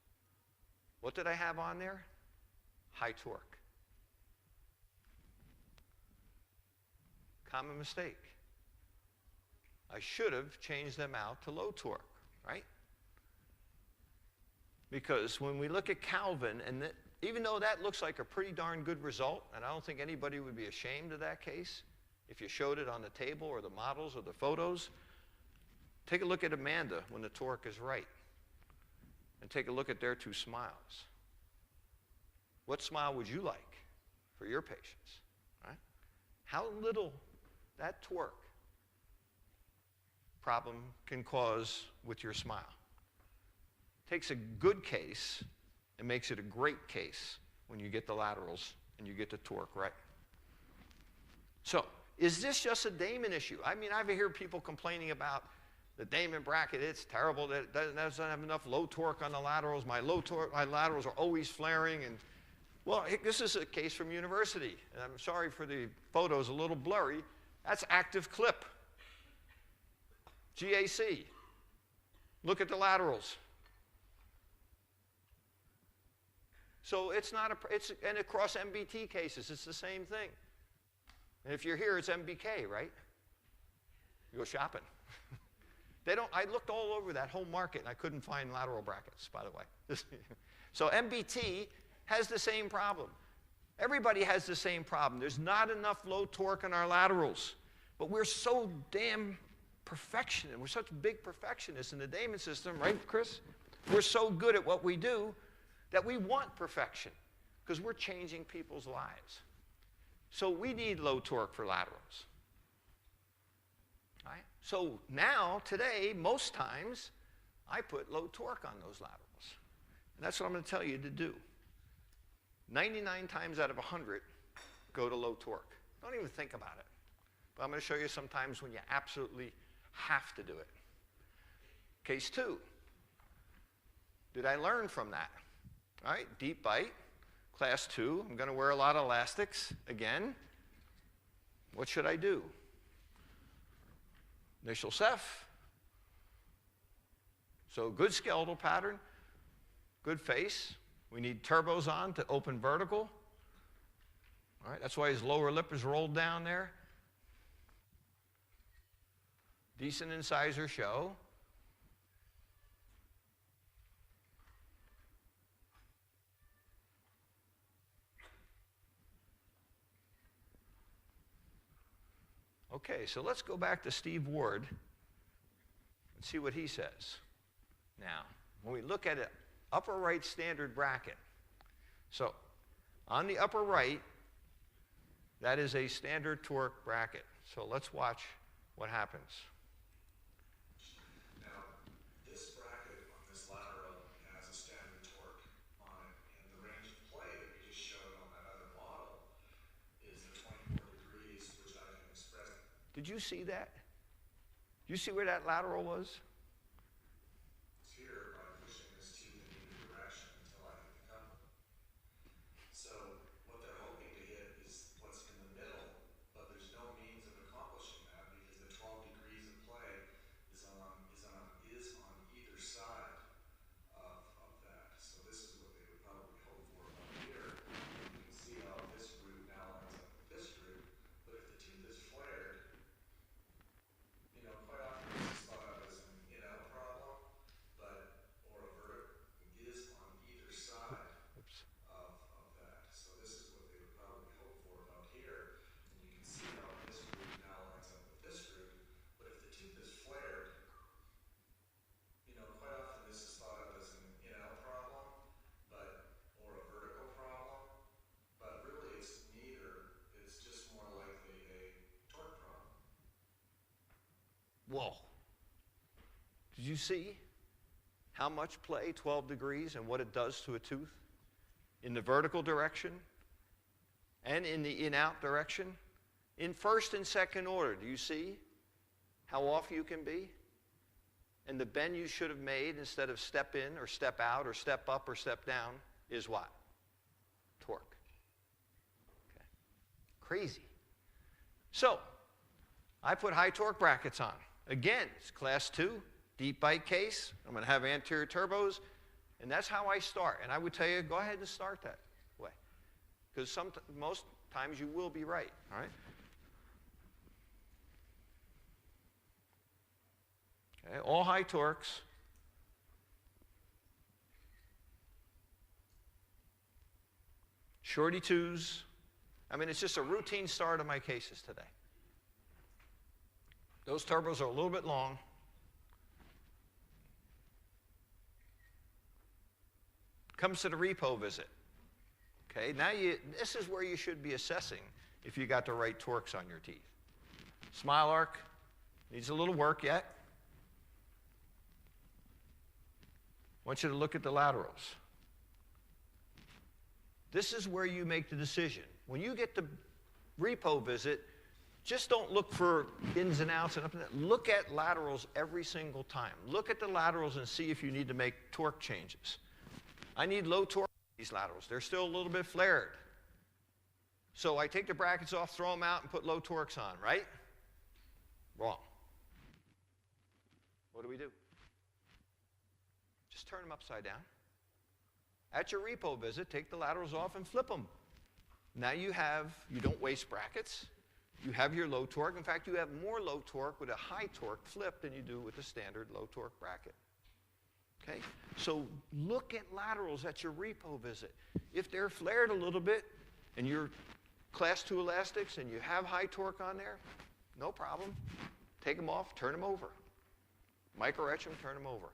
What did I have on there? High torque. Common mistake. I should have changed them out to low torque, right? Because when we look at Calvin, and even though that looks like a pretty darn good result, and I don't think anybody would be ashamed of that case, if you showed it on the table or the models or the photos, take a look at Amanda when the torque is right. And take a look at their two smiles. What smile would you like for your patients? Right? How little that torque problem can cause with your smile. Takes a good case and makes it a great case when you get the laterals and you get the torque right. So, is this just a Damon issue? I mean, I hear people complaining about the Damon bracket. It's terrible that it doesn't have enough low torque on the laterals. My laterals are always flaring. And well, this is a case from university. And I'm sorry for the photos, a little blurry. That's active clip. GAC. Look at the laterals. So it's not and across MBT cases, it's the same thing. And if you're here, it's MBK, right? You go shopping. I looked all over that whole market, and I couldn't find lateral brackets, by the way. So MBT has the same problem. Everybody has the same problem. There's not enough low torque on our laterals. But we're so damn perfectionist. We're such big perfectionists in the Damon system, right, Chris? We're so good at what we do that we want perfection because we're changing people's lives. So we need low torque for laterals. Right? So now, today, most times, I put low torque on those laterals. And that's what I'm going to tell you to do. 99 times out of 100, go to low torque. Don't even think about it. But I'm going to show you some times when you absolutely have to do it. Case 2. Did I learn from that? All right, deep bite, class 2. I'm going to wear a lot of elastics again. What should I do? Initial ceph. So good skeletal pattern, good face. We need turbos on to open vertical. All right, that's why his lower lip is rolled down there. Decent incisor show. Okay, so let's go back to Steve Ward and see what he says. Now, when we look at an upper right standard bracket, so on the upper right, that is a standard torque bracket. So let's watch what happens. Now, this bracket on this lateral has a standard torque on it, and the range of play that we just showed on that other model is the 24 degrees, which I can express. Did you see that? Did you see where that lateral was? It's here by pushing this tube in either direction until I hit the cover. So what they're hoping to hit is what's in the middle, but there's no means of accomplishing that because the 12 degrees of play is on either side of that. So this is what they would probably hope for up here. You can see how this root now lines up with this root, but if the tooth is flared, quite often this is thought of as an in-out problem, or a vertical is on either side of that. So this is what they would probably hope for about here. And you can see how this root now lines up with this root. But if the tooth is flared, quite often this is thought of as an in-out problem, or a vertical problem. But really it's neither. It's just more likely a torque problem. Whoa. Did you see how much play 12 degrees and what it does to a tooth in the vertical direction and in the in-out direction? In first and second order, do you see how off you can be? And the bend you should have made instead of step in or step out or step up or step down is what? Torque. Okay. Crazy. So, I put high torque brackets on. Again, it's class 2, deep bite case. I'm going to have anterior turbos, and that's how I start. And I would tell you, go ahead and start that way. Because most times you will be right, all right? Okay, all high torques. shorty twos. I mean, it's just a routine start of my cases today. Those turbos are a little bit long. Comes to the repo visit. Okay, now this is where you should be assessing if you got the right torques on your teeth. Smile arc needs a little work yet. I want you to look at the laterals. This is where you make the decision. When you get the repo visit, just don't look for ins and outs and up and down. Look at laterals every single time. Look at the laterals and see if you need to make torque changes. I need low torque on these laterals. They're still a little bit flared. So I take the brackets off, throw them out, and put low torques on, right? Wrong. What do? Just turn them upside down. At your repo visit, take the laterals off and flip them. Now you don't waste brackets. You have your low torque. In fact, you have more low torque with a high torque flip than you do with a standard low torque bracket. Okay? So look at laterals at your repo visit. If they're flared a little bit and you're class 2 elastics and you have high torque on there, no problem. Take them off, turn them over. Micro etch them, turn them over.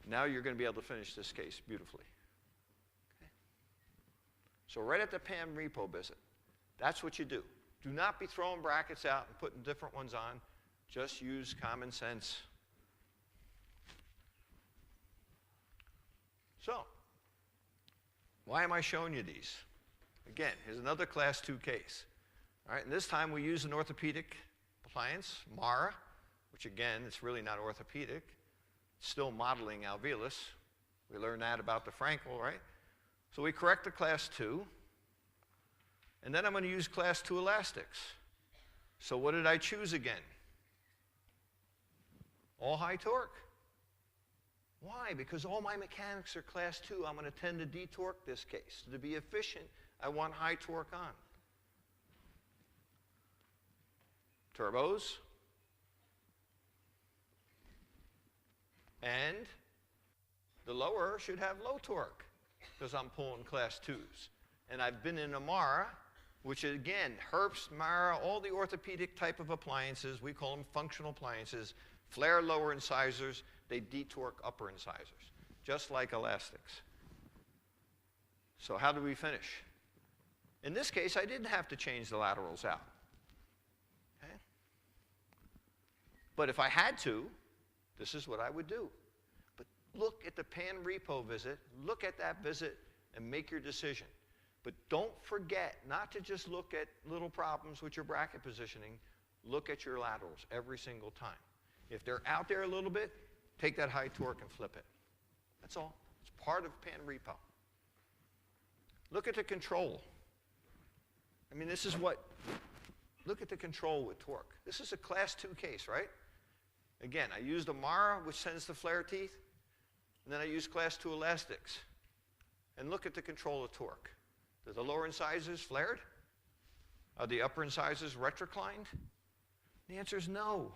Now you're going to be able to finish this case beautifully. Okay? So right at the PAM repo visit, that's what you do. Do not be throwing brackets out and putting different ones on. Just use common sense. So, why am I showing you these? Again, here's another class 2 case. All right, and this time we use an orthopedic appliance, Mara, which again, it's really not orthopedic. It's still modeling alveolus. We learned that about the Frankel, right? So we correct the class 2. And then I'm going to use class 2 elastics. So what did I choose again? All high torque. Why? Because all my mechanics are class 2. I'm going to tend to detorque this case. To be efficient, I want high torque on. Turbos. And the lower should have low torque because I'm pulling class 2s. And I've been in a Mara, which again, Herbst, Mara, all the orthopedic type of appliances, we call them functional appliances, flare lower incisors, they detorque upper incisors, just like elastics. So how do we finish? In this case, I didn't have to change the laterals out. Okay? But if I had to, this is what I would do. But look at the PAN repo visit, look at that visit, and make your decision. But don't forget not to just look at little problems with your bracket positioning. Look at your laterals every single time. If they're out there a little bit, take that high torque and flip it. That's all. It's part of PAN repo. Look at the control. I mean, this is what, look at the control with torque. This is a class 2 case, right? Again, I used a Mara, which tends to flare teeth, and then I used class 2 elastics. And look at the control of torque. Are the lower incisors flared? Are the upper incisors retroclined? The answer is no,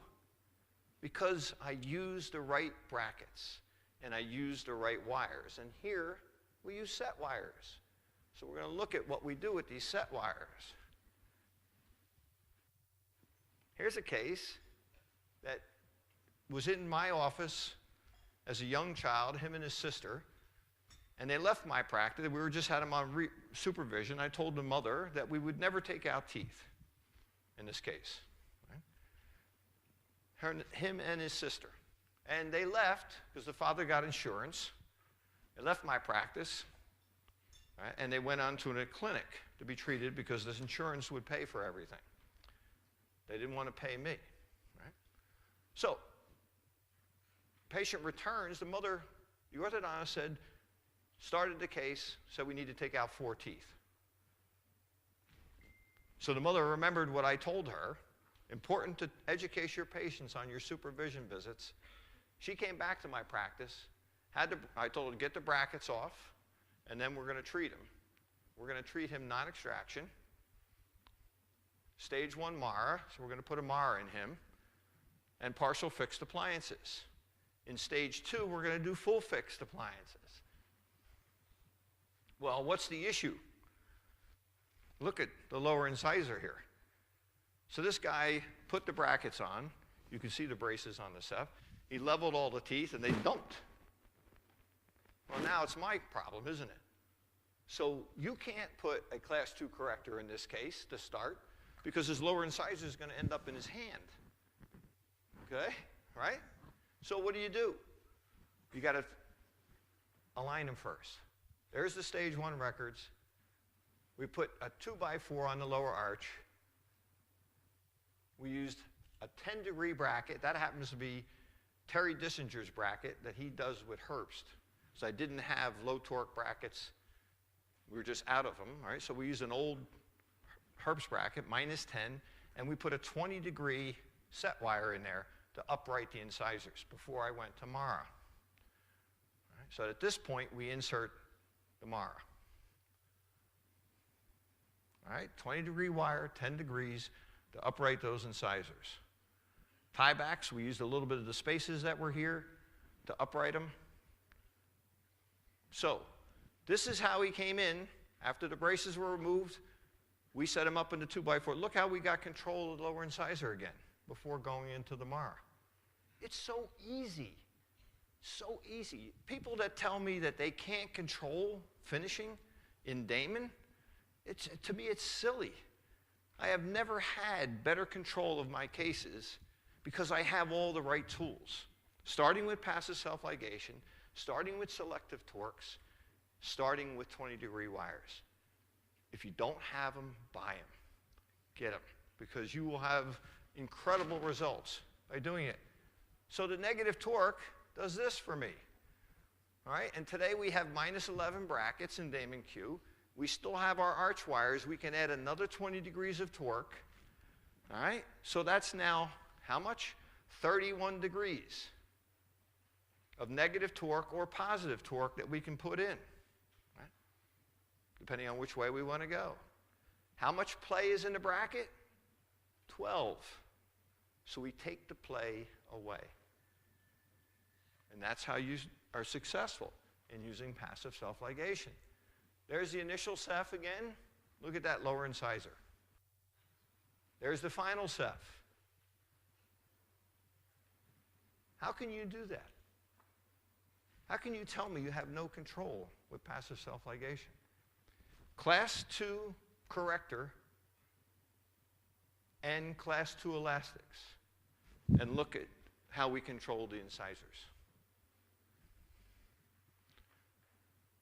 because I used the right brackets and I used the right wires. And here we use set wires. So we're going to look at what we do with these set wires. Here's a case that was in my office as a young child, him and his sister. And they left my practice. We just had them on supervision. I told the mother that we would never take out teeth in this case. Right? Him and his sister. And they left because the father got insurance. They left my practice. Right? And they went on to a clinic to be treated because this insurance would pay for everything. They didn't want to pay me. Right? So, patient returns. The mother, the orthodontist said, started the case, said we need to take out 4 teeth. So the mother remembered what I told her. Important to educate your patients on your supervision visits. She came back to my practice. I told her to get the brackets off, and then we're going to treat him. We're going to treat him non-extraction. Stage 1 Mara, so we're going to put a Mara in him, and partial fixed appliances. In stage 2, we're going to do full fixed appliances. Well, what's the issue? Look at the lower incisor here. So this guy put the brackets on. You can see the braces on the stuff. He leveled all the teeth, and they don't. Well, now it's my problem, isn't it? So you can't put a class 2 corrector in this case to start because his lower incisor is going to end up in his hand. Okay? Right? So what do? You got to align them first. There's the stage 1 records. We put a 2x4 on the lower arch. We used a 10-degree bracket. That happens to be Terry Dissinger's bracket that he does with Herbst. So I didn't have low torque brackets. We were just out of them, right? So we used an old Herbst bracket, -10, and we put a 20-degree set wire in there to upright the incisors before I went to Mara. Right? So at this point, we insert the Mara. All right, 20-degree wire, 10 degrees to upright those incisors. Tiebacks, we used a little bit of the spaces that were here to upright them. So this is how he came in. After the braces were removed, we set him up in the 2x4. Look how we got control of the lower incisor again before going into the Mara. It's so easy. So easy. People that tell me that they can't control finishing in Damon, to me it's silly. I have never had better control of my cases because I have all the right tools. Starting with passive self-ligation, starting with selective torques, starting with 20-degree wires. If you don't have them, buy them. Get them, because you will have incredible results by doing it. So the negative torque does this for me. All right, and today we have -11 brackets in Damon Q. We still have our arch wires. We can add another 20 degrees of torque. All right, so that's now how much? 31 degrees of negative torque or positive torque that we can put in, right? Depending on which way we want to go. How much play is in the bracket? 12. So we take the play away. And that's how you are successful in using passive self-ligation. There's the initial ceph again. Look at that lower incisor. There's the final ceph. How can you do that? How can you tell me you have no control with passive self-ligation? Class 2 corrector and class 2 elastics. And look at how we control the incisors.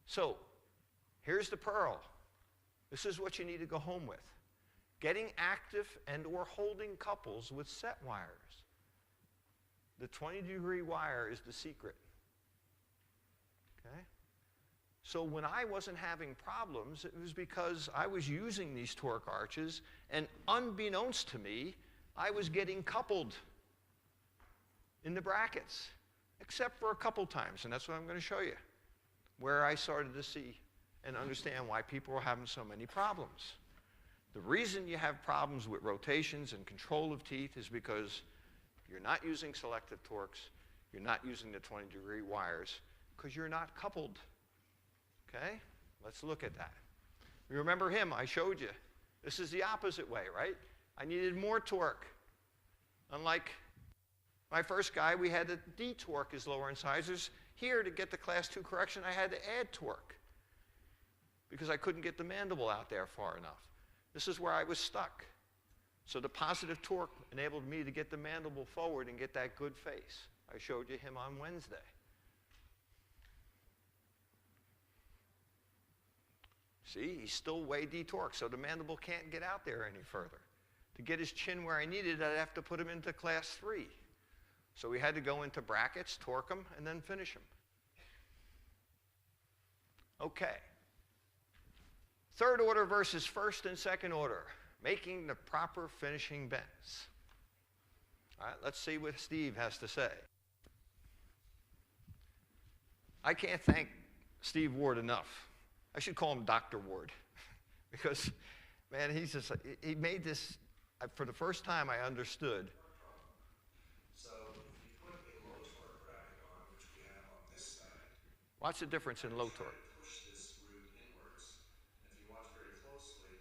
So, here's the pearl. This is what you need to go home with. Getting active and or holding couples with set wires. The 20-degree wire is the secret. Okay? So when I wasn't having problems, it was because I was using these torque arches, and unbeknownst to me, I was getting coupled in the brackets, except for a couple times, and that's what I'm going to show you, where I started to see and understand why people were having so many problems. The reason you have problems with rotations and control of teeth is because you're not using selective torques, you're not using the 20-degree wires, because you're not coupled. Okay? Let's look at that. You remember him, I showed you. This is the opposite way, right? I needed more torque. Unlike my first guy, we had to de-torque his lower incisors. Here, to get the class 2 correction, I had to add torque because I couldn't get the mandible out there far enough. This is where I was stuck. So the positive torque enabled me to get the mandible forward and get that good face. I showed you him on Wednesday. See, he's still way de-torqued, so the mandible can't get out there any further. To get his chin where I needed, I'd have to put him into class 3. So we had to go into brackets, torque them, and then finish them. Okay. Third order versus first and second order. Making the proper finishing bends. All right, let's see what Steve has to say. I can't thank Steve Ward enough. I should call him Dr. Ward because, man, he made this, for the first time I understood. So if you put a low torque bracket on, which we have on this side, What's the difference in low torque? push this root inwards. And if you watch very closely,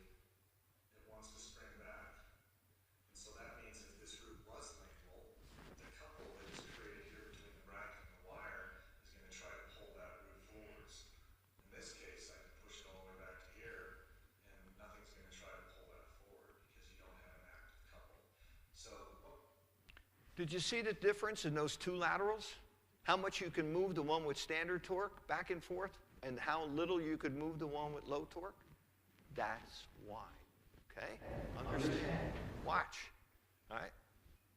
Did you see the difference in those two laterals? How much you can move the one with standard torque back and forth, and how little you could move the one with low torque? That's why. Okay? Understand. Watch. All right?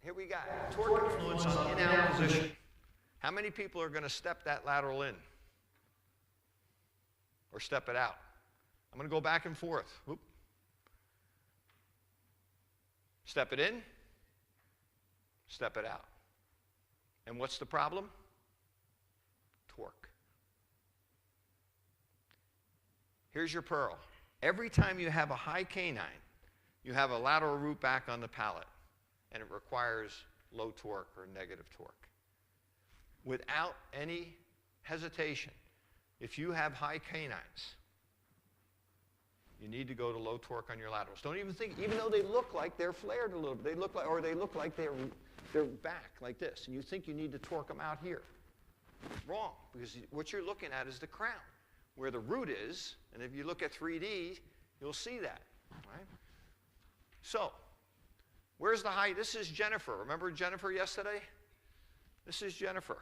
Here we got torque influence on in-out position. How many people are going to step that lateral in? Or step it out? I'm going to go back and forth. Whoop. Step it in. Step it out. And what's the problem? Torque. Here's your pearl. Every time you have a high canine, you have a lateral root back on the palate, and it requires low torque or negative torque. Without any hesitation, if you have high canines, you need to go to low torque on your laterals. Don't even think, even though they look like they're flared a little bit, they look like they're back like this, and you think you need to torque them out here. Wrong, because what you're looking at is the crown, where the root is, and if you look at 3D, you'll see that. Right? So, where's the high? This is Jennifer. Remember Jennifer yesterday? This is Jennifer.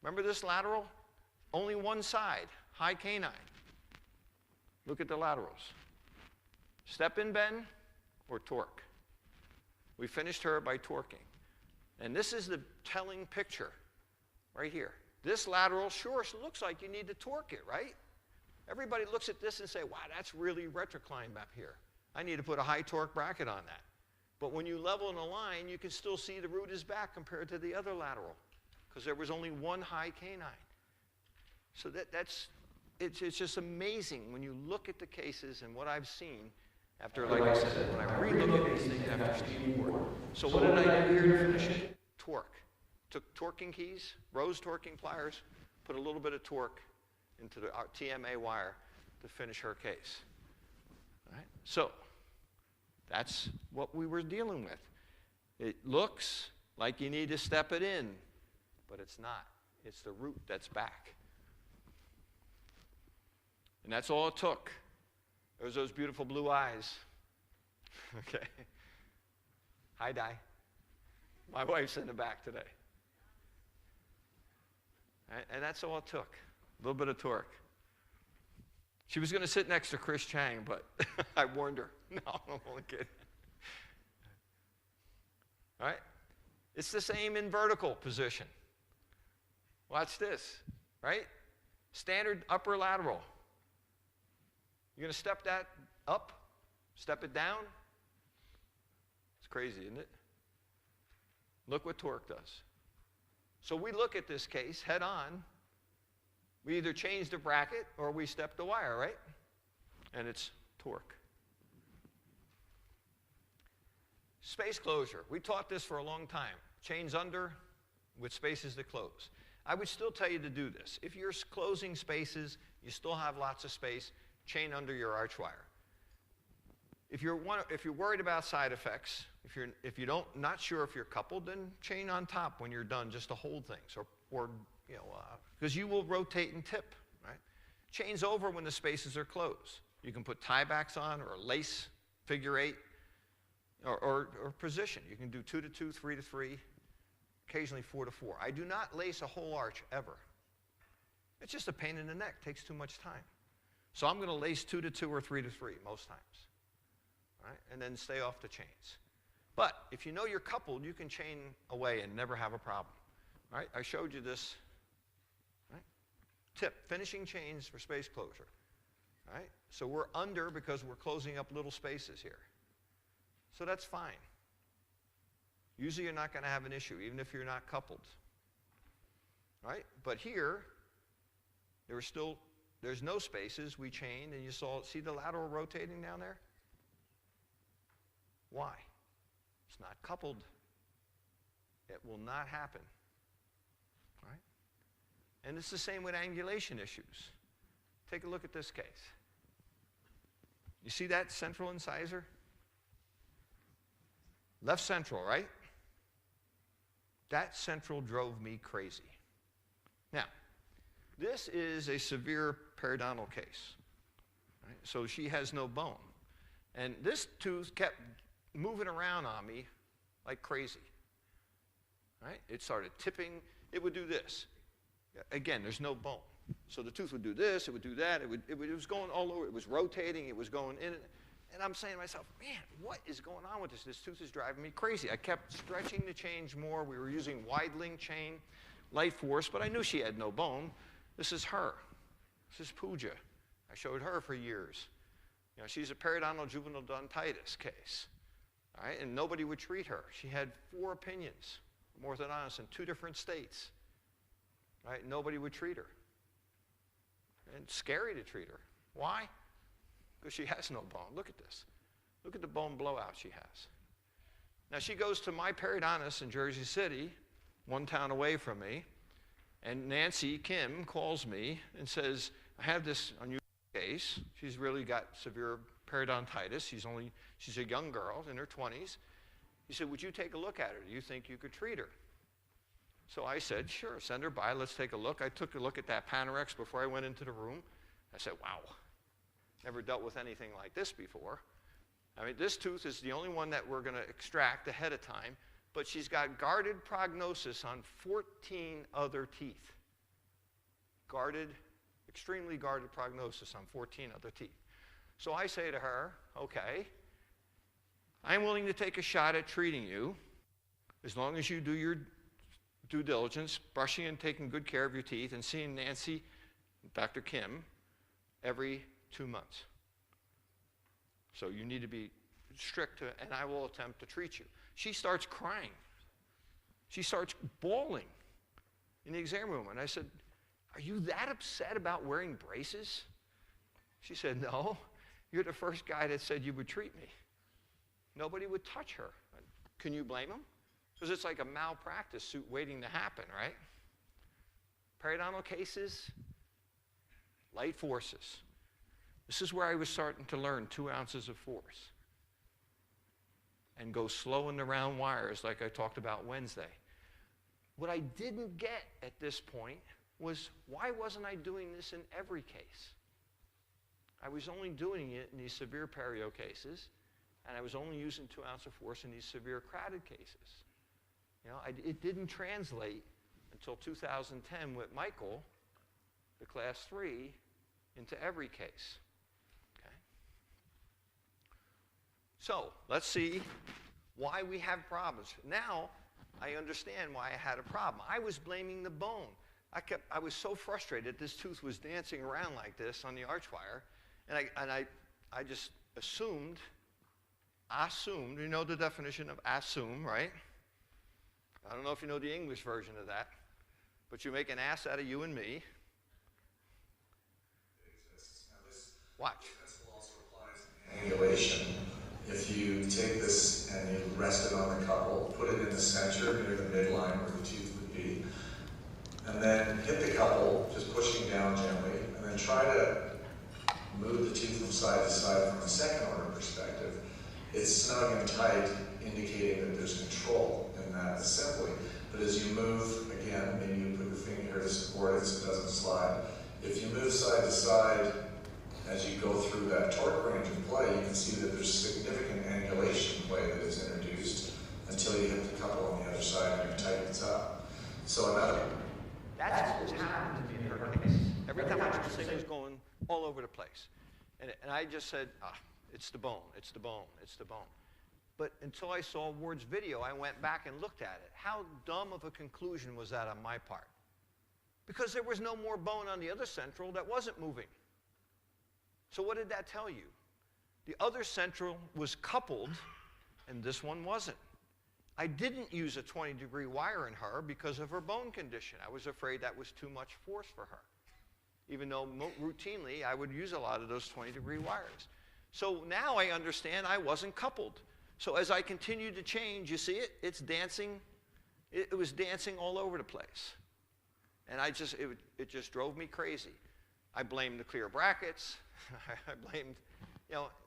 Remember this lateral? Only one side, high canine. Look at the laterals. Step in bend or torque. We finished her by torquing. And this is the telling picture right here. This lateral, sure, looks like you need to torque it, right? Everybody looks at this and say, wow, that's really retrocline back here. I need to put a high torque bracket on that. But when you level in a line, you can still see the root is back compared to the other lateral because there was only one high canine. So it's just amazing when you look at the cases and what I've seen after, like I said, when I re-look at these things after Steve Ward. So what did I do here to finish it? Torque. Took torquing keys, rose torquing pliers, put a little bit of torque into the TMA wire to finish her case. All right? So that's what we were dealing with. It looks like you need to step it in, but it's not. It's the root that's back. And that's all it took. There's those beautiful blue eyes. Okay. Hi, Di. My wife's in the back today. Right? And that's all it took. A little bit of torque. She was going to sit next to Chris Chang, but I warned her. No, I'm only kidding. All right? It's the same in vertical position. Watch this, right? Standard upper lateral. You're going to step that up, step it down. It's crazy, isn't it? Look what torque does. So we look at this case head on. We either change the bracket or we step the wire, right? And it's torque. Space closure. We taught this for a long time. Chains under with spaces to close. I would still tell you to do this. If you're closing spaces, you still have lots of space, chain under your arch wire. If you're worried about side effects, if you're not sure if you're coupled, then chain on top when you're done just to hold things, or you know, because you will rotate and tip, right? Chains over when the spaces are closed. You can put tiebacks on or lace figure 8 or position. You can do 2 to 2, 3 to 3, occasionally 4 to 4. I do not lace a whole arch ever. It's just a pain in the neck. It takes too much time. So I'm going to lace 2 to 2 or 3 to 3 most times. Right? And then stay off the chains. But if you know you're coupled, you can chain away and never have a problem. Right? I showed you this. Right? Tip, finishing chains for space closure. Right? So we're under because we're closing up little spaces here. So that's fine. Usually you're not going to have an issue, even if you're not coupled. Right? But here, there's no spaces. We chained, and you see the lateral rotating down there? Why? It's not coupled. It will not happen. Right? And it's the same with angulation issues. Take a look at this case. You see that central incisor? Left central, right? That central drove me crazy. Now, this is a severe periodontal case. Right? So she has no bone. And this tooth kept moving around on me like crazy. right? It started tipping. It would do this. Again, there's no bone. So the tooth would do this, it would do that, it was going all over, it was rotating, it was going in. And I'm saying to myself, man, what is going on with this? This tooth is driving me crazy. I kept stretching the change more. We were using wide link chain, light force, but I knew she had no bone. This is her. This is Pooja. I showed her for years. You know, she's a periodontal juvenile odontitis case. All right? And nobody would treat her. She had 4 opinions from orthodontists in 2 different states. Right? Nobody would treat her. And it's scary to treat her. Why? Because she has no bone. Look at this. Look at the bone blowout she has. Now, she goes to my periodontist in Jersey City, 1 town away from me, and Nancy Kim calls me and says, I have this unusual case. She's really got severe periodontitis. She's a young girl in her 20s. He said, would you take a look at her? Do you think you could treat her? So I said, sure, send her by. Let's take a look. I took a look at that Panorex before I went into the room. I said, wow, never dealt with anything like this before. I mean, this tooth is the only one that we're going to extract ahead of time, but she's got guarded prognosis on 14 other teeth. Guarded, extremely guarded prognosis on 14 other teeth. So I say to her, okay, I'm willing to take a shot at treating you as long as you do your due diligence, brushing and taking good care of your teeth, and seeing Nancy, Dr. Kim, every 2 months. So you need to be strict, and I will attempt to treat you. She starts crying. She starts bawling in the exam room. And I said, are you that upset about wearing braces? She said, no. You're the first guy that said you would treat me. Nobody would touch her. Can you blame him? Because it's like a malpractice suit waiting to happen, right? Periodontal cases, light forces. This is where I was starting to learn 2 ounces of force and go slow in the round wires like I talked about Wednesday. What I didn't get at this point was, why wasn't I doing this in every case? I was only doing it in these severe perio cases, and I was only using 2 ounces of force in these severe crowded cases. You know, it didn't translate until 2010 with Michael, the class 3, into every case. Okay? So let's see why we have problems. Now I understand why I had a problem. I was blaming the bone. I was so frustrated this tooth was dancing around like this on the arch wire, and I just assumed, you know the definition of assume, right? I don't know if you know the English version of that, but you make an ass out of you and me. It exists. Now Watch. This principle also applies in angulation. If you take this and you rest it on the couple, put it in the center near the midline where the tooth would be, and then hit the couple, just pushing down gently, and then try to move the tooth from side to side from a second order perspective. It's snug and tight, indicating that there's control in that assembly. But as you move, again, maybe you put your finger here to support it so it doesn't slide. If you move side to side, as you go through that torque range of play, you can see that there's significant angulation play that is introduced until you hit the couple on the other side and it tightens up. So another... That's what's happened to me in her case. Every time this thing was going all over the place. And I just said, it's the bone, it's the bone, it's the bone. But until I saw Ward's video, I went back and looked at it. How dumb of a conclusion was that on my part? Because there was no more bone on the other central that wasn't moving. So what did that tell you? The other central was coupled, and this one wasn't. I didn't use a 20-degree wire in her because of her bone condition. I was afraid that was too much force for her, even though routinely I would use a lot of those 20-degree wires. So now I understand I wasn't coupled. So as I continued to change, you see it? It's dancing. It was dancing all over the place. And it just drove me crazy. I blamed the clear brackets. I blamed,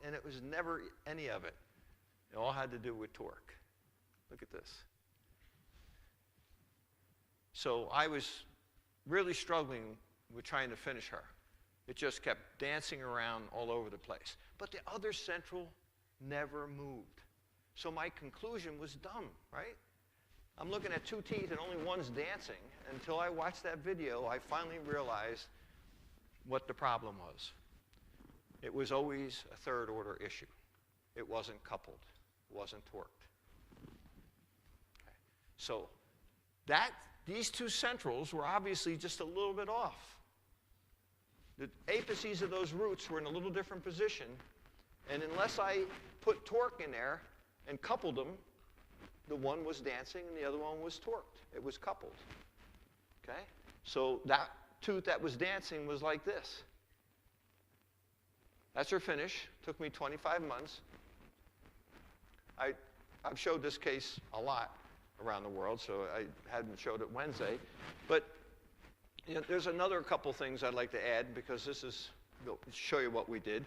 and it was never any of it. It all had to do with torque. Look at this. So I was really struggling with trying to finish her. It just kept dancing around all over the place. But the other central never moved. So my conclusion was dumb, right? I'm looking at two teeth and only one's dancing. Until I watched that video, I finally realized what the problem was. It was always a third order issue. It wasn't coupled, it wasn't torqued. Okay. So these two centrals were obviously just a little bit off. The apices of those roots were in a little different position, and unless I put torque in there and coupled them, the one was dancing and the other one was torqued. It was coupled. Okay? So that tooth that was dancing was like this. That's her finish. Took me 25 months. I've showed this case a lot around the world, so I hadn't showed it Wednesday. But you know, there's another couple things I'd like to add, because this is to show you what we did.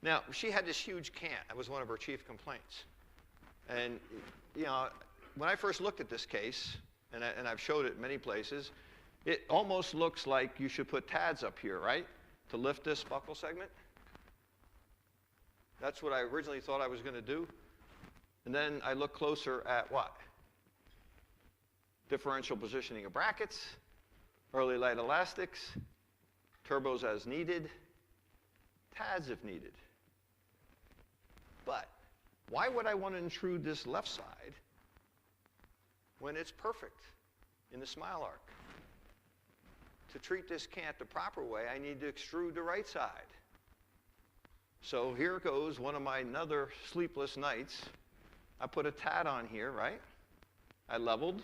Now, she had this huge cant. That was one of her chief complaints. And you know, when I first looked at this case, and I've showed it many places, it almost looks like you should put TADs up here, right, to lift this buccal segment. That's what I originally thought I was going to do. And then I looked closer at what? Differential positioning of brackets, early light elastics, turbos as needed, TADs if needed. But why would I want to intrude this left side when it's perfect in the smile arc? To treat this cant the proper way, I need to extrude the right side. So here goes one of my another sleepless nights. I put a TAD on here, right? I leveled.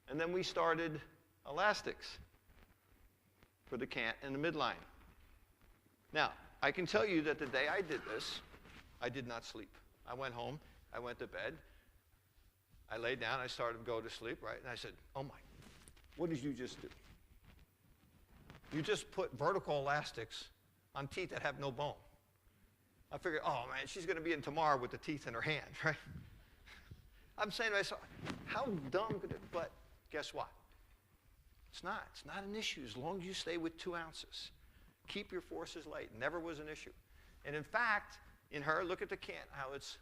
And then we started elastics for the cant and the midline. Now, I can tell you that the day I did this, I did not sleep. I went home, I went to bed, I laid down, I started to go to sleep, right? And I said, oh my, what did you just do? You just put vertical elastics on teeth that have no bone. I figured, oh man, she's going to be in tomorrow with the teeth in her hand, right? I'm saying to myself, how dumb could it, but guess what? It's not an issue as long as you stay with 2 ounces. Keep your forces light. Never was an issue. And in fact, in her, look at the cant, how it's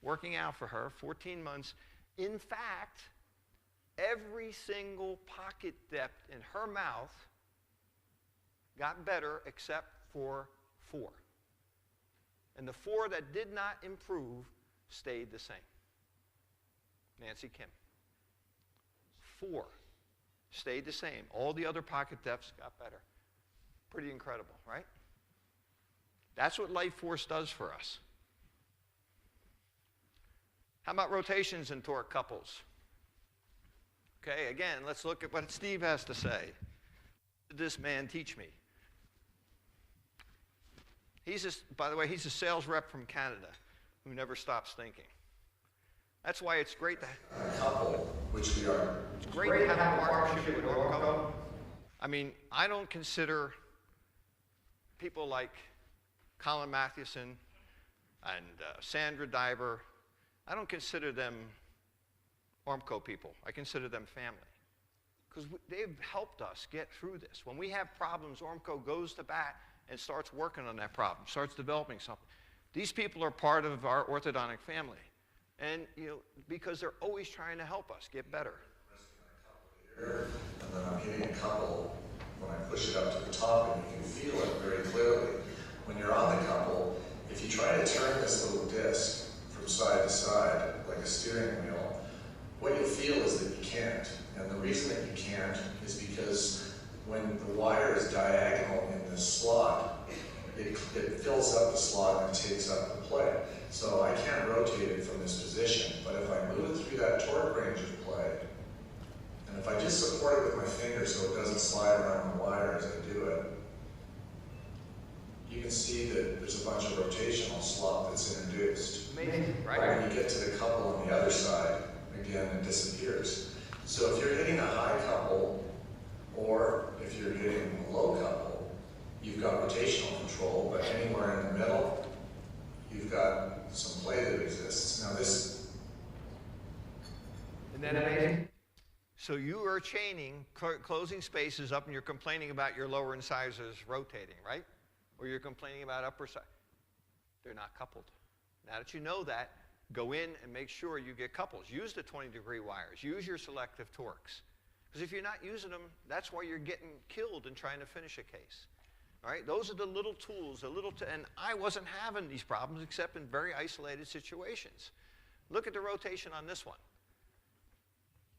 working out for her, 14 months. In fact, every single pocket depth in her mouth got better except for 4. And the 4 that did not improve stayed the same. Nancy Kim. 4 stayed the same. All the other pocket depths got better. Pretty incredible, right? That's what life force does for us. How about rotations and torque couples? Okay, again, let's look at what Steve has to say. What did this man teach me? By the way, he's a sales rep from Canada who never stops thinking. That's why it's great to couple, which we are. It's great to have a partnership with Ormco. I mean, I don't consider people like Colin Mathewson and Sandra Diver, I don't consider them Ormco people. I consider them family. Because they've helped us get through this. When we have problems, Ormco goes to bat and starts working on that problem, starts developing something. These people are part of our orthodontic family. And because they're always trying to help us get better. And then I'm hitting a couple when I push it up to the top, and you can feel it very clearly. When you're on the couple, if you try to turn this little disc from side to side, like a steering wheel, what you feel is that you can't. And the reason that you can't is because when the wire is diagonal in this slot, it fills up the slot and takes up the play. So I can't rotate it from this position, but if I move it through that torque range of play, and if I just support it with my finger so it doesn't slide around the wire as I do it, you can see that there's a bunch of rotational slop that's introduced. Amazing, right? When you get to the couple on the other side, again, it disappears. So if you're hitting a high couple, or if you're hitting a low couple, you've got rotational control, but anywhere in the middle, you've got some play that exists. Now this... Isn't that amazing? So you are chaining, closing spaces up, and you're complaining about your lower incisors rotating, right? Or you're complaining about upper side. They're not coupled. Now that you know that, go in and make sure you get couples. Use the 20-degree wires. Use your selective torques. Because if you're not using them, that's why you're getting killed in trying to finish a case. All right? Those are the little tools, and I wasn't having these problems except in very isolated situations. Look at the rotation on this one.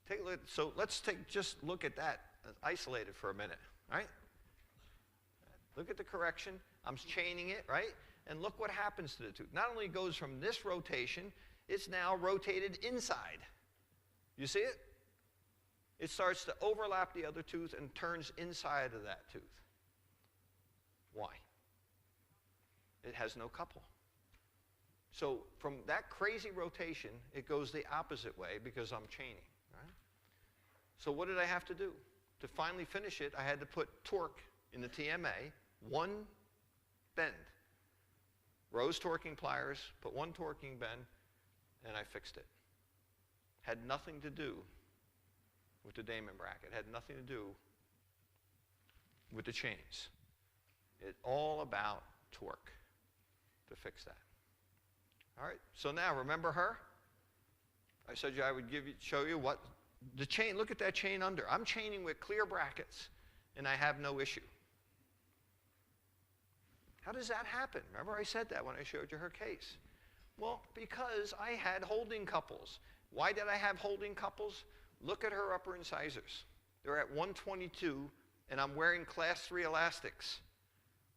Take a look. So let's just look at that isolated for a minute. All right? Look at the correction. I'm chaining it, right? And look what happens to the tooth. Not only goes from this rotation, it's now rotated inside. You see it? It starts to overlap the other tooth and turns inside of that tooth. Why? It has no couple. So from that crazy rotation, it goes the opposite way because I'm chaining. Right? So what did I have to do? To finally finish it, I had to put torque in the TMA, one bend. Rose torquing pliers, put one torquing bend, and I fixed it. Had nothing to do with the Damon bracket. Had nothing to do with the chains. It's all about torque to fix that. All right, so now remember her? I said I would show you what the chain, look at that chain under. I'm chaining with clear brackets, and I have no issue. How does that happen? Remember I said that when I showed you her case. Well, because I had holding couples. Why did I have holding couples? Look at her upper incisors. They're at 122, and I'm wearing class 3 elastics.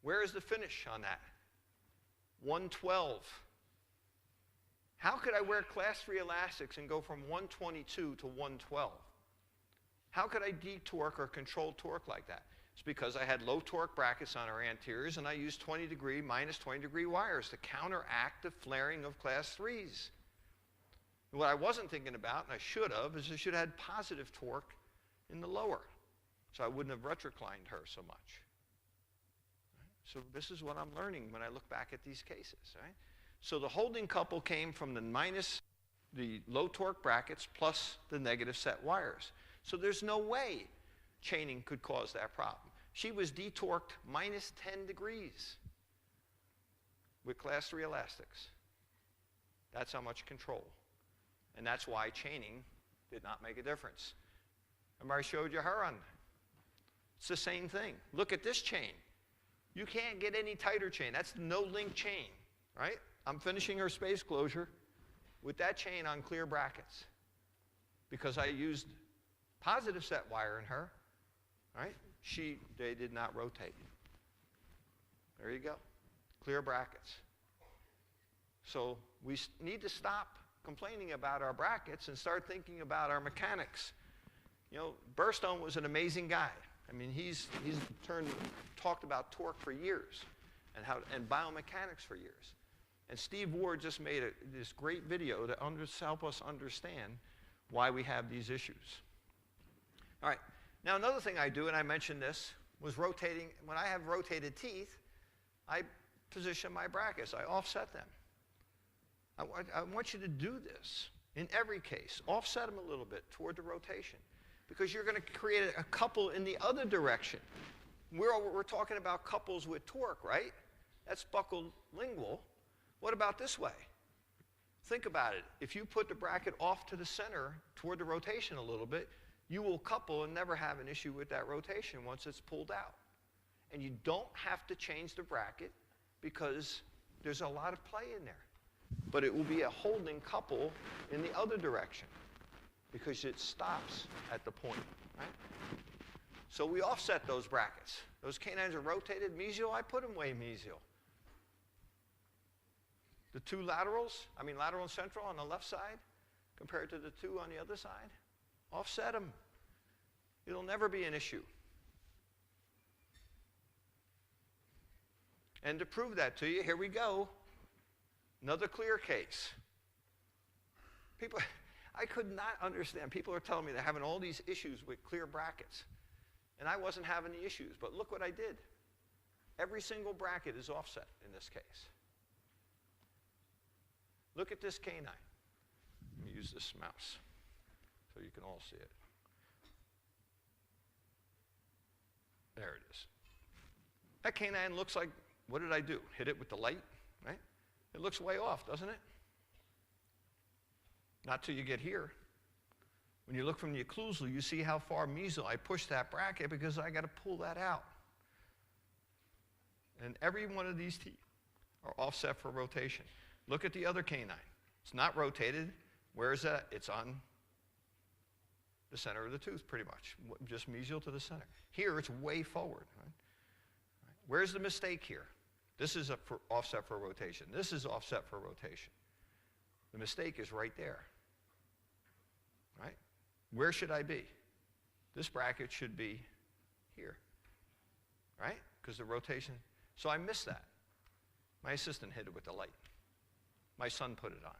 Where is the finish on that? 112. How could I wear class 3 elastics and go from 122 to 112? How could I de-torque or control torque like that? It's because I had low torque brackets on our anteriors, and I used 20-degree, minus 20-degree wires to counteract the flaring of class 3s. What I wasn't thinking about, and I should have, is I should have had positive torque in the lower, so I wouldn't have retroclined her so much. So this is what I'm learning when I look back at these cases. Right? So the holding couple came from the low torque brackets plus the negative set wires. So there's no way chaining could cause that problem. She was detorqued minus 10 degrees with class 3 elastics. That's how much control. And that's why chaining did not make a difference. Remember I showed you her on? It's the same thing. Look at this chain. You can't get any tighter chain. That's the no-link chain, right? I'm finishing her space closure with that chain on clear brackets because I used positive set wire in her, right? They did not rotate. There you go. Clear brackets. So we need to stop complaining about our brackets and start thinking about our mechanics. You know, Burstone was an amazing guy. I mean, he's talked about torque for years and biomechanics for years. And Steve Ward just made this great video to help us understand why we have these issues. All right. Now, another thing I do, and I mentioned this, was rotating. When I have rotated teeth, I position my brackets. I offset them. I want you to do this in every case. Offset them a little bit toward the rotation because you're going to create a couple in the other direction. We're talking about couples with torque, right? That's buccal lingual. What about this way? Think about it. If you put the bracket off to the center toward the rotation a little bit, you will couple and never have an issue with that rotation once it's pulled out. And you don't have to change the bracket because there's a lot of play in there. But it will be a holding couple in the other direction because it stops at the point, right? So we offset those brackets. Those canines are rotated mesial. I put them way mesial. The two laterals, lateral and central on the left side compared to the two on the other side, offset them. It'll never be an issue. And to prove that to you, here we go. Another clear case. People, I could not understand. People are telling me they're having all these issues with clear brackets. And I wasn't having the issues, but look what I did. Every single bracket is offset in this case. Look at this canine. Let me use this mouse so you can all see it. There it is. That canine looks like, what did I do? Hit it with the light, right? It looks way off, doesn't it? Not till you get here. When you look from the occlusal, you see how far mesial I push that bracket because I got to pull that out. And every one of these teeth are offset for rotation. Look at the other canine. It's not rotated. Where is that? It's on the center of the tooth, pretty much. Just mesial to the center. Here, it's way forward. Right? Where's the mistake here? This is offset for rotation. This is offset for rotation. The mistake is right there. Right? Where should I be? This bracket should be here. Right? Because the rotation. So I missed that. My assistant hit it with the light. My son put it on.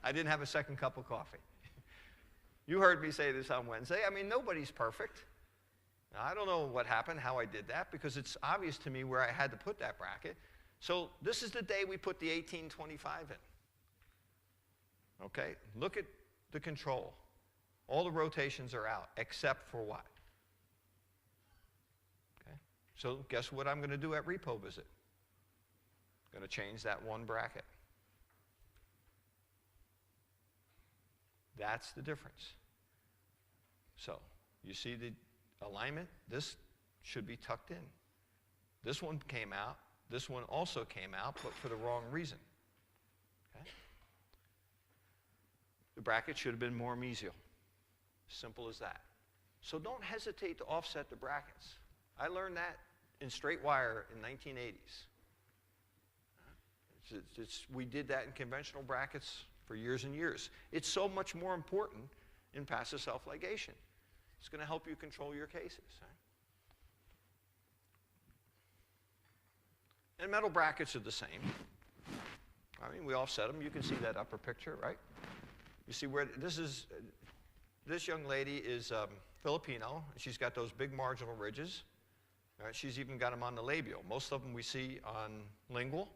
I didn't have a second cup of coffee. You heard me say this on Wednesday. I mean, nobody's perfect. Now, I don't know what happened, how I did that, because it's obvious to me where I had to put that bracket. So this is the day we put the 1825 in. Okay? Look at the control. All the rotations are out, except for what? Okay? So guess what I'm going to do at repo visit? I'm going to change that one bracket. That's the difference. So, you see the alignment? This should be tucked in. This one came out. This one also came out, but for the wrong reason. Okay? The bracket should have been more mesial. Simple as that. So don't hesitate to offset the brackets. I learned that in straight wire in 1980s. We did that in conventional brackets for years and years. It's so much more important in passive self-ligation. It's going to help you control your cases. Right? And metal brackets are the same. I mean, we offset them. You can see that upper picture, right? You see where this young lady is Filipino. She's got those big marginal ridges. Right? She's even got them on the labial. Most of them we see on lingual.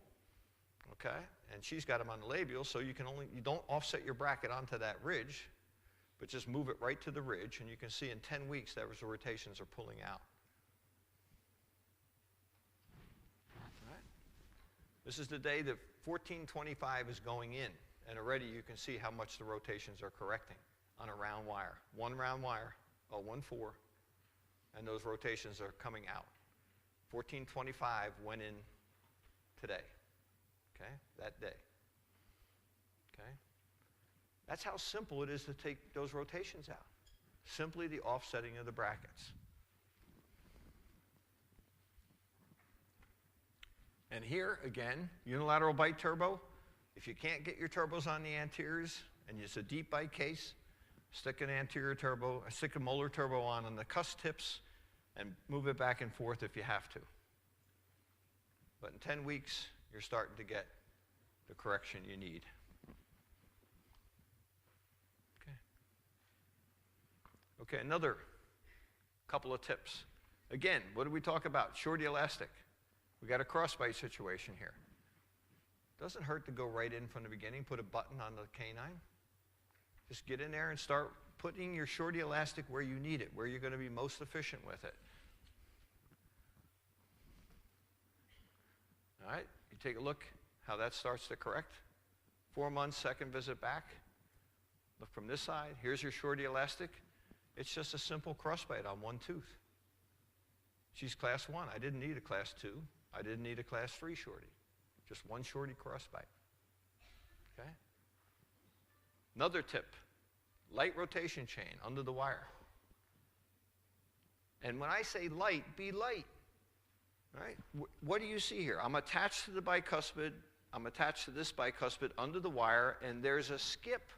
Okay? And she's got them on the labial, so you don't offset your bracket onto that ridge, but just move it right to the ridge, and you can see in 10 weeks those rotations are pulling out. All right? This is the day that 1425 is going in, and already you can see how much the rotations are correcting on a round wire. One round wire, a 1-4, and those rotations are coming out. 1425 went in today. Okay, that day. Okay? That's how simple it is to take those rotations out. Simply the offsetting of the brackets. And here, again, unilateral bite turbo. If you can't get your turbos on the anteriors, and it's a deep bite case, stick an anterior turbo, stick a molar turbo on the cusp tips, and move it back and forth if you have to. But in 10 weeks, you're starting to get the correction you need. Okay, another couple of tips. Again, what did we talk about? Shorty elastic. We got a crossbite situation here. Doesn't hurt to go right in from the beginning, put a button on the canine. Just get in there and start putting your shorty elastic where you need it, where you're going to be most efficient with it. All right, you take a look how that starts to correct. 4 months, second visit back. Look from this side. Here's your shorty elastic. It's just a simple crossbite on one tooth. She's class 1. I didn't need a class 2. I didn't need a class 3 shorty. Just one shorty crossbite. Okay? Another tip, light rotation chain under the wire. And when I say light, be light. Right? What do you see here? I'm attached to the bicuspid. I'm attached to this bicuspid under the wire, and there's a skip.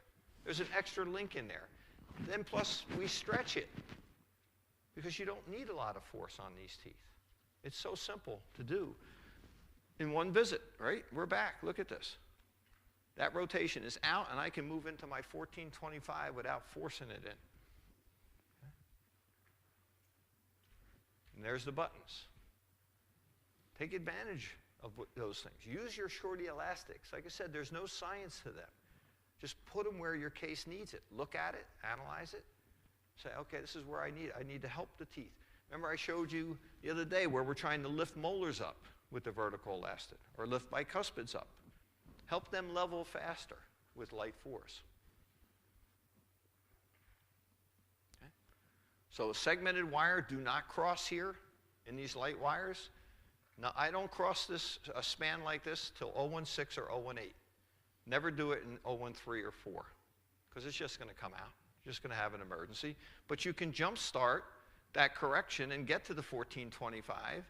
There's an extra link in there. Then plus, we stretch it because you don't need a lot of force on these teeth. It's so simple to do in one visit, right? We're back. Look at this. That rotation is out, and I can move into my 1425 without forcing it in. Okay. And there's the buttons. Take advantage of those things. Use your shorty elastics. Like I said, there's no science to them. Just put them where your case needs it. Look at it, analyze it. Say, okay, this is where I need it. I need to help the teeth. Remember I showed you the other day where we're trying to lift molars up with the vertical elastic or lift bicuspids up. Help them level faster. with light force. Okay? So a segmented wire, do not cross here in these light wires. Now, I don't cross a span like this till 016 or 018. Never do it in 013 or 4, because it's just going to come out. You're just going to have an emergency. But you can jump start that correction and get to the 1425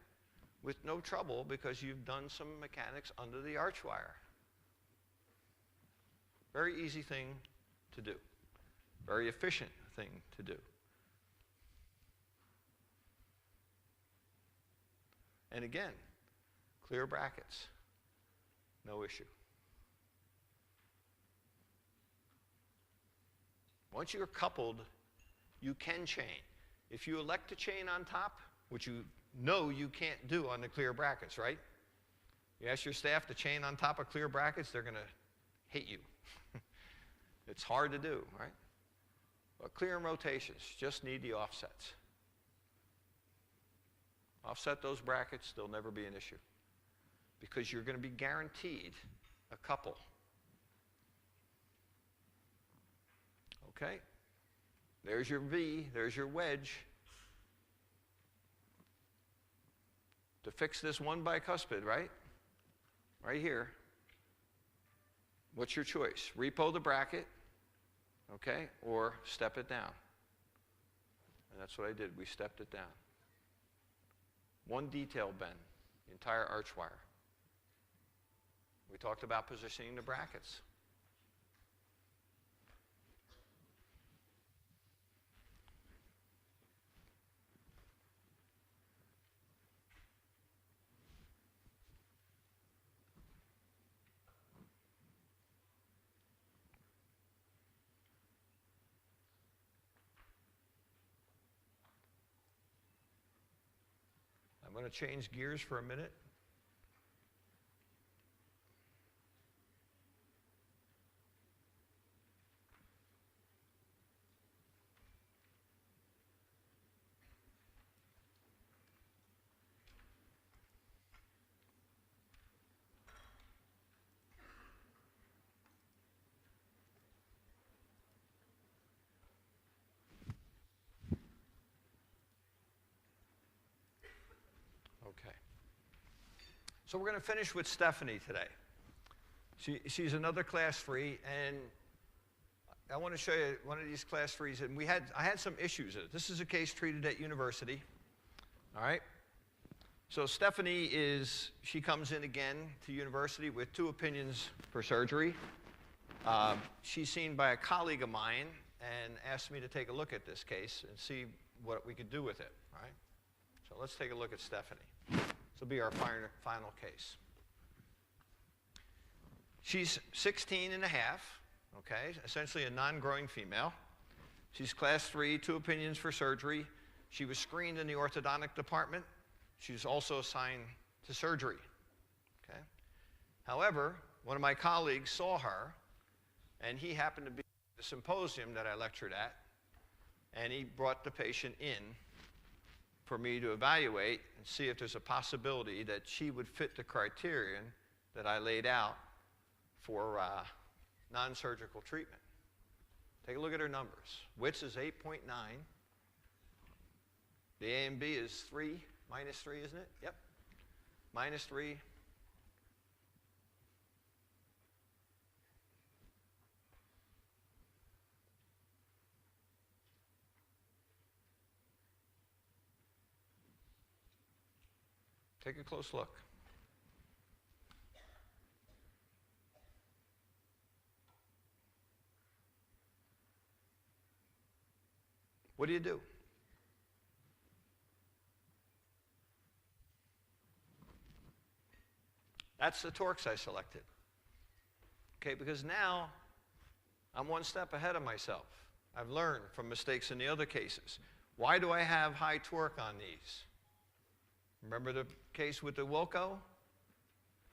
with no trouble because you've done some mechanics under the arch wire. Very easy thing to do. Very efficient thing to do. And again, clear brackets, no issue. Once you're coupled, you can chain. If you elect to chain on top, which you know you can't do on the clear brackets, right? You ask your staff to chain on top of clear brackets, they're going to hate you. It's hard to do, right? But clear and rotations just need the offsets. Offset those brackets, they'll never be an issue because you're going to be guaranteed a couple. Okay? There's your V, there's your wedge. To fix this one bicuspid, right? Right here. What's your choice? Repo the bracket, okay, or step it down. And that's what I did. We stepped it down. One detail bend, the entire arch wire. We talked about positioning the brackets. I'm going to change gears for a minute. Okay. So we're going to finish with Stephanie today. She's another class 3, and I want to show you one of these class 3s. And I had some issues with it. This is a case treated at university. All right. So Stephanie she comes in again to university with 2 opinions for surgery. She's seen by a colleague of mine and asked me to take a look at this case and see what we could do with it. All right. So let's take a look at Stephanie. This will be our final case. She's 16 and a half, okay, essentially a non-growing female. She's class 3, 2 opinions for surgery. She was screened in the orthodontic department. She was also assigned to surgery, okay? However, one of my colleagues saw her, and he happened to be at the symposium that I lectured at, and he brought the patient in for me to evaluate and see if there's a possibility that she would fit the criterion that I laid out for non-surgical treatment. Take a look at her numbers. Width is 8.9. The A and B is 3, minus 3, isn't it? Yep. Minus 3. Take a close look. What do you do? That's the torques I selected. Okay, because now I'm one step ahead of myself. I've learned from mistakes in the other cases. Why do I have high torque on these? Remember the case with the Wilco?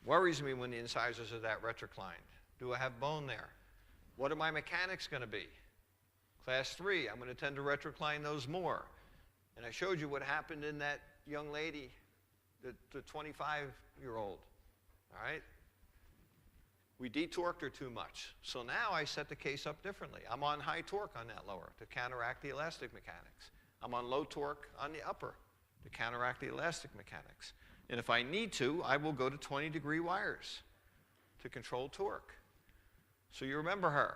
Worries me when the incisors are that retroclined. Do I have bone there? What are my mechanics going to be? Class 3, I'm going to tend to retrocline those more. And I showed you what happened in that young lady, the 25-year-old. All right? We detorqued her too much. So now I set the case up differently. I'm on high torque on that lower to counteract the elastic mechanics. I'm on low torque on the upper to counteract the elastic mechanics. And if I need to, I will go to 20-degree wires to control torque. So you remember her.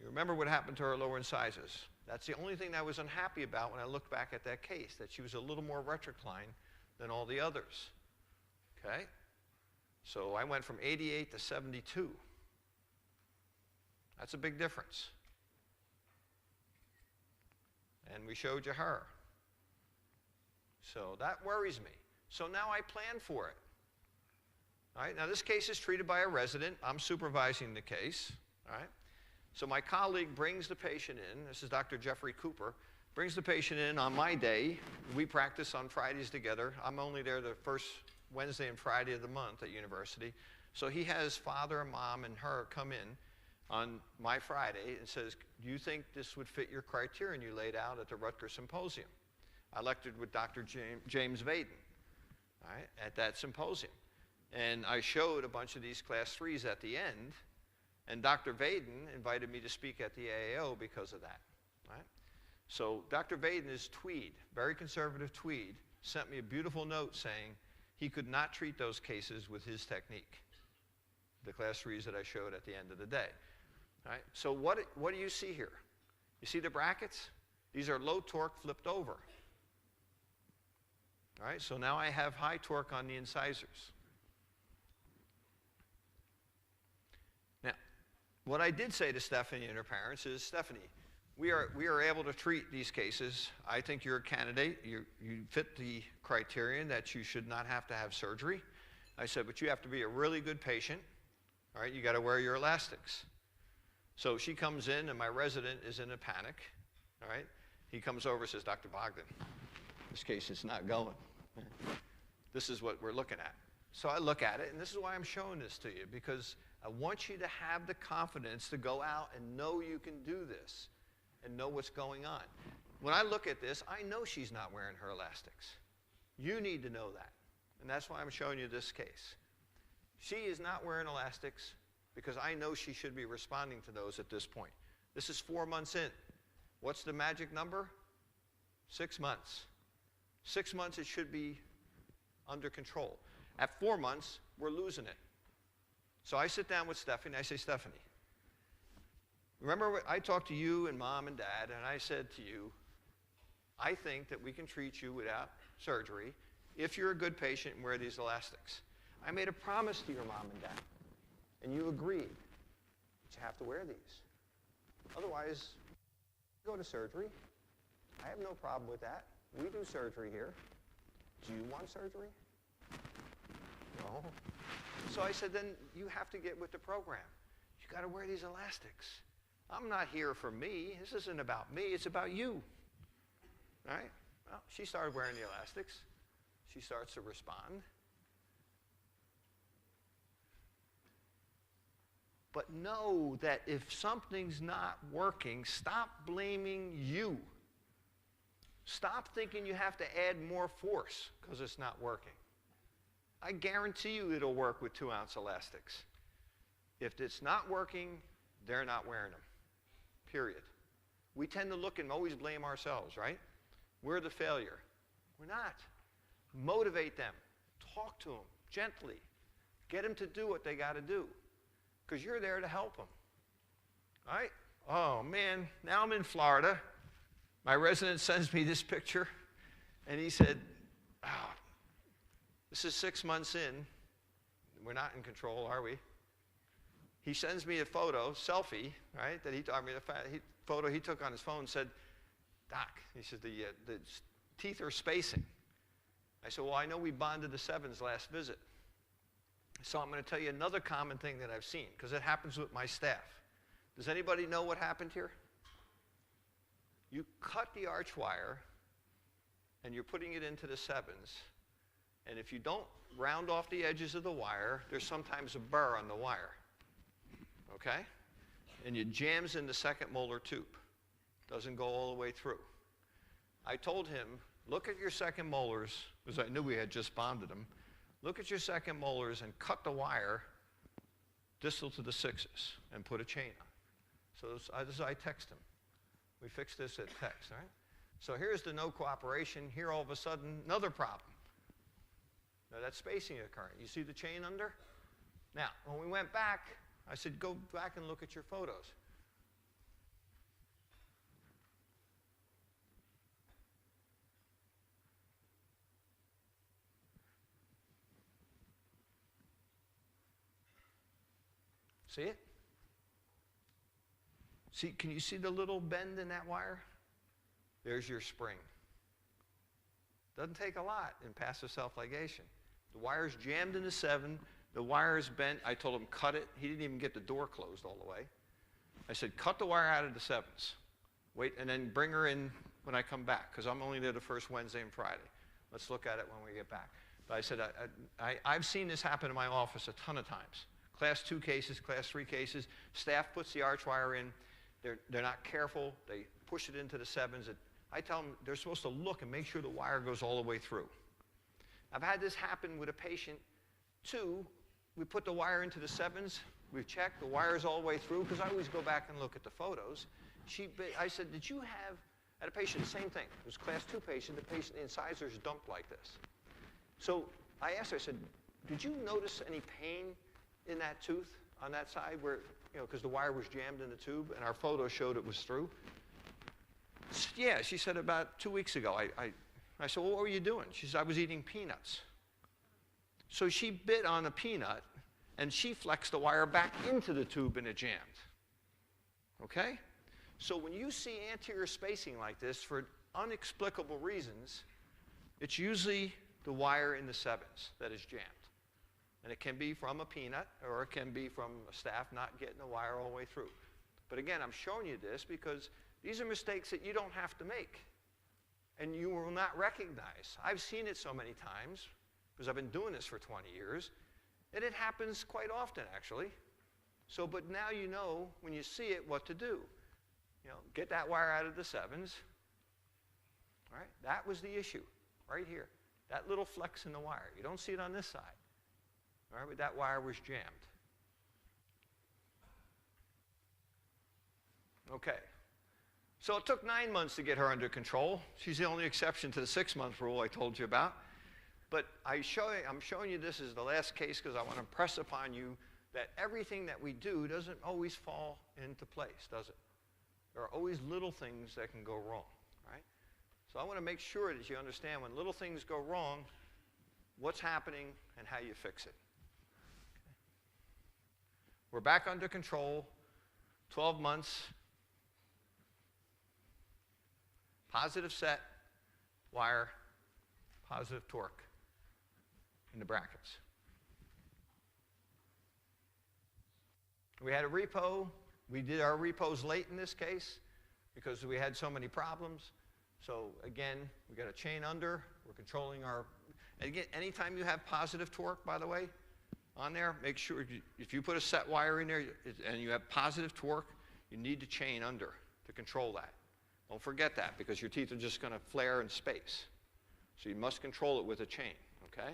You remember what happened to her lower incisors. That's the only thing that I was unhappy about when I looked back at that case, that she was a little more retroclined than all the others. Okay? So I went from 88 to 72. That's a big difference. And we showed you her. So that worries me. So now I plan for it. All right, now this case is treated by a resident. I'm supervising the case. All right. So my colleague brings the patient in. This is Dr. Jeffrey Cooper. Brings the patient in on my day. We practice on Fridays together. I'm only there the first Wednesday and Friday of the month at university. So he has father, mom, and her come in on my Friday and says, do you think this would fit your criterion you laid out at the Rutgers Symposium? I lectured with Dr. James Vaden, all right, at that symposium. And I showed a bunch of these class 3s at the end, and Dr. Vaden invited me to speak at the AAO because of that. Right? So Dr. Vaden is Tweed, very conservative Tweed, sent me a beautiful note saying he could not treat those cases with his technique, the class 3s that I showed at the end of the day. Right? So what do you see here? You see the brackets? These are low torque flipped over. All right, so now I have high torque on the incisors. Now, what I did say to Stephanie and her parents is, Stephanie, we are able to treat these cases. I think you're a candidate. You fit the criterion that you should not have to have surgery. I said, but you have to be a really good patient. All right, you got to wear your elastics. So she comes in, and my resident is in a panic. All right, he comes over and says, Dr. Bogdan, this case is not going. This is what we're looking at. So I look at it, and this is why I'm showing this to you, because I want you to have the confidence to go out and know you can do this and know what's going on. When I look at this, I know she's not wearing her elastics. You need to know that, and that's why I'm showing you this case. She is not wearing elastics because I know she should be responding to those at this point. This is 4 months in. What's the magic number? 6 months. 6 months, it should be under control. At 4 months, we're losing it. So I sit down with Stephanie, and I say, Stephanie, remember I talked to you and Mom and Dad, and I said to you, I think that we can treat you without surgery if you're a good patient and wear these elastics. I made a promise to your Mom and Dad, and you agreed that you have to wear these. Otherwise, go to surgery. I have no problem with that. We do surgery here. Do you want surgery? No. So I said, then you have to get with the program. You got to wear these elastics. I'm not here for me. This isn't about me. It's about you. All right? Well, she started wearing the elastics. She starts to respond. But know that if something's not working, stop blaming you. Stop thinking you have to add more force because it's not working. I guarantee you it'll work with 2-ounce elastics. If it's not working, they're not wearing them. Period. We tend to look and always blame ourselves, right? We're the failure. We're not. Motivate them. Talk to them gently. Get them to do what they got to do because you're there to help them. All right? Oh, man. Now I'm in Florida. My resident sends me this picture, and he said, oh, this is 6 months in. We're not in control, are we? He sends me a photo, selfie, right, that he photo he took on his phone, said, Doc, he said, the teeth are spacing. I said, well, I know we bonded the 7s last visit. So I'm going to tell you another common thing that I've seen, because it happens with my staff. Does anybody know what happened here? You cut the arch wire, and you're putting it into the 7s, and if you don't round off the edges of the wire, there's sometimes a burr on the wire, okay? And it jams in the second molar tube. Doesn't go all the way through. I told him, look at your second molars, because I knew we had just bonded them. Look at your second molars and cut the wire distal to the 6s, and put a chain on. So this I text him. We fixed this at text, all right? So here's the no cooperation. Here, all of a sudden, another problem. Now, that spacing occurring. You see the chain under? Now, when we went back, I said, go back and look at your photos. See it? See, can you see the little bend in that wire? There's your spring. Doesn't take a lot in passive self-ligation. The wire's jammed in the 7. The wire's bent. I told him, cut it. He didn't even get the door closed all the way. I said, cut the wire out of the 7s. Wait, and then bring her in when I come back, because I'm only there the first Wednesday and Friday. Let's look at it when we get back. But I said, I've seen this happen in my office a ton of times. Class 2 cases, Class 3 cases. Staff puts the arch wire in. They're not careful. They push it into the 7s. I tell them they're supposed to look and make sure the wire goes all the way through. I've had this happen with a patient, too. We put the wire into the 7s. We've checked. The wire's all the way through, because I always go back and look at the photos. I said, did you have, at a patient, the same thing. It was a Class 2 patient. The patient, the incisors dumped like this. So I asked her, I said, did you notice any pain in that tooth on that side where, because the wire was jammed in the tube, and our photo showed it was through? Yeah, she said about 2 weeks ago. I said, well, what were you doing? She said, I was eating peanuts. So she bit on a peanut, and she flexed the wire back into the tube, and it jammed. Okay? So when you see anterior spacing like this for inexplicable reasons, it's usually the wire in the 7s that is jammed. And it can be from a peanut, or it can be from a staff not getting the wire all the way through. But again, I'm showing you this because these are mistakes that you don't have to make, and you will not recognize. I've seen it so many times because I've been doing this for 20 years, and it happens quite often, actually. So, but now you know when you see it what to do. Get that wire out of the 7s. All right, that was the issue right here. That little flex in the wire. You don't see it on this side. All right, but that wire was jammed. Okay. So it took 9 months to get her under control. She's the only exception to the 6-month rule I told you about. But I'm showing you this as the last case because I want to impress upon you that everything that we do doesn't always fall into place, does it? There are always little things that can go wrong, right? So I want to make sure that you understand when little things go wrong, what's happening and how you fix it. Okay. We're back under control, 12 months. Positive set, wire, positive torque in the brackets. We had a repo. We did our repos late in this case because we had so many problems. So again, we got a chain under. We're controlling our, and again, anytime you have positive torque, by the way, on there, make sure if you put a set wire in there and you have positive torque, you need to chain under to control that. Don't forget that because your teeth are just going to flare in space. So you must control it with a chain, okay?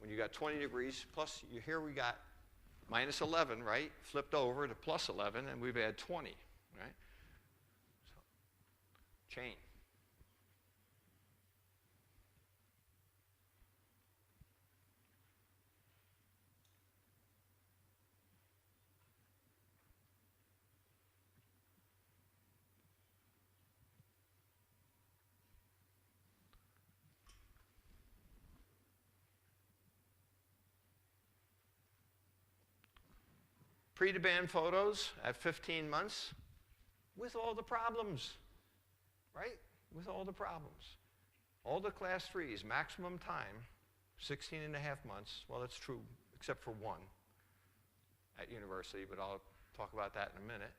When you got 20 degrees, plus here we got minus 11, right? Flipped over to plus 11, and we've had 20, right? So, chain. Pre-to-band photos at 15 months with all the problems, right? With all the problems. All the class 3s, maximum time, 16 and a half months. Well, that's true, except for one at university, but I'll talk about that in a minute.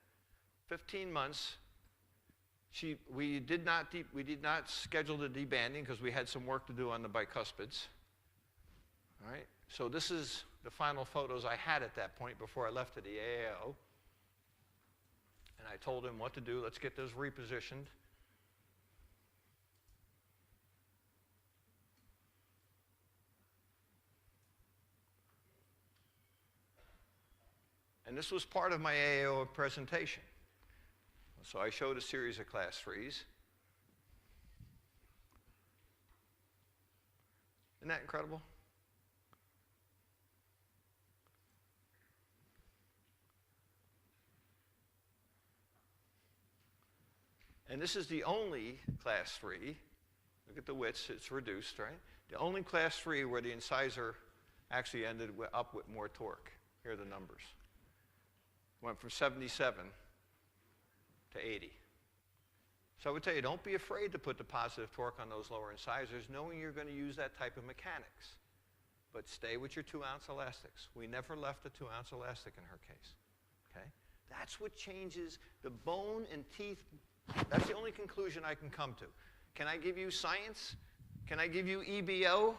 15 months. We did not schedule the debanding because we had some work to do on the bicuspids. All right? So this is the final photos I had at that point before I left to the AAO. And I told him what to do. Let's get those repositioned. And this was part of my AAO presentation. So I showed a series of class 3s. Isn't that incredible? And this is the only class 3. Look at the widths, it's reduced, right? The only class 3 where the incisor actually ended up with more torque. Here are the numbers. Went from 77 to 80. So I would tell you, don't be afraid to put the positive torque on those lower incisors, knowing you're going to use that type of mechanics. But stay with your 2-ounce elastics. We never left a 2-ounce elastic in her case. Okay? That's what changes the bone and teeth. That's the only conclusion I can come to. Can I give you science? Can I give you EBO?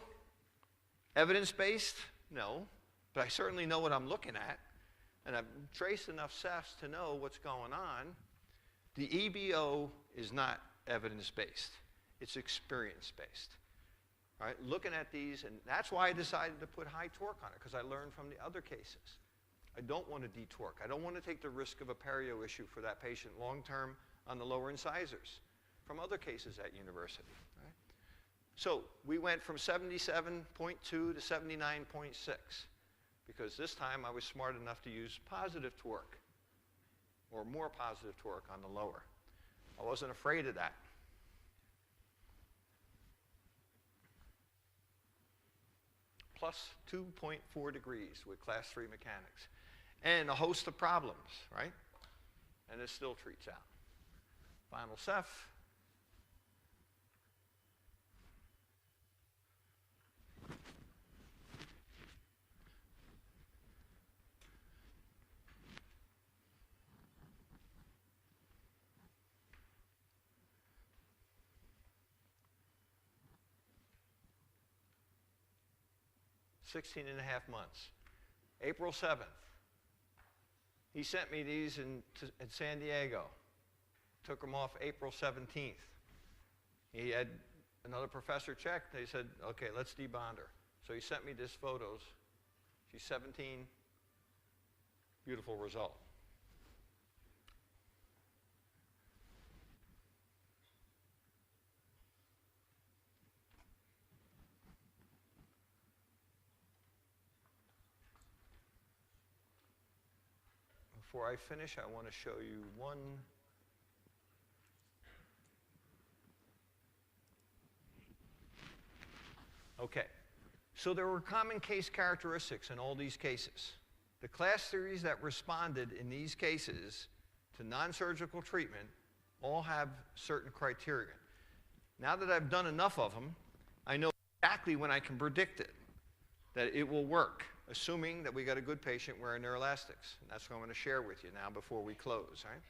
Evidence-based? No. But I certainly know what I'm looking at. And I've traced enough cephs to know what's going on. The EBO is not evidence-based. It's experience-based. All right? Looking at these, and that's why I decided to put high torque on it, because I learned from the other cases. I don't want to detorque. I don't want to take the risk of a perio issue for that patient long-term on the lower incisors from other cases at university. Right? So we went from 77.2 to 79.6 because this time I was smart enough to use positive torque or more positive torque on the lower. I wasn't afraid of that. Plus 2.4 degrees with class 3 mechanics. And a host of problems, right? And it still treats out. Final ceph. $16.5 months. April 7th. He sent me these in San Diego. Took them off April 17th. He had another professor check. They said, okay, let's debond her. So he sent me these photos. She's 17. Beautiful result. Before I finish, I want to show you one. Okay, so there were common case characteristics in all these cases. The class 3s that responded in these cases to non-surgical treatment all have certain criteria. Now that I've done enough of them, I know exactly when I can predict it, that it will work, assuming that we got a good patient wearing their elastics. And that's what I'm going to share with you now before we close. Right?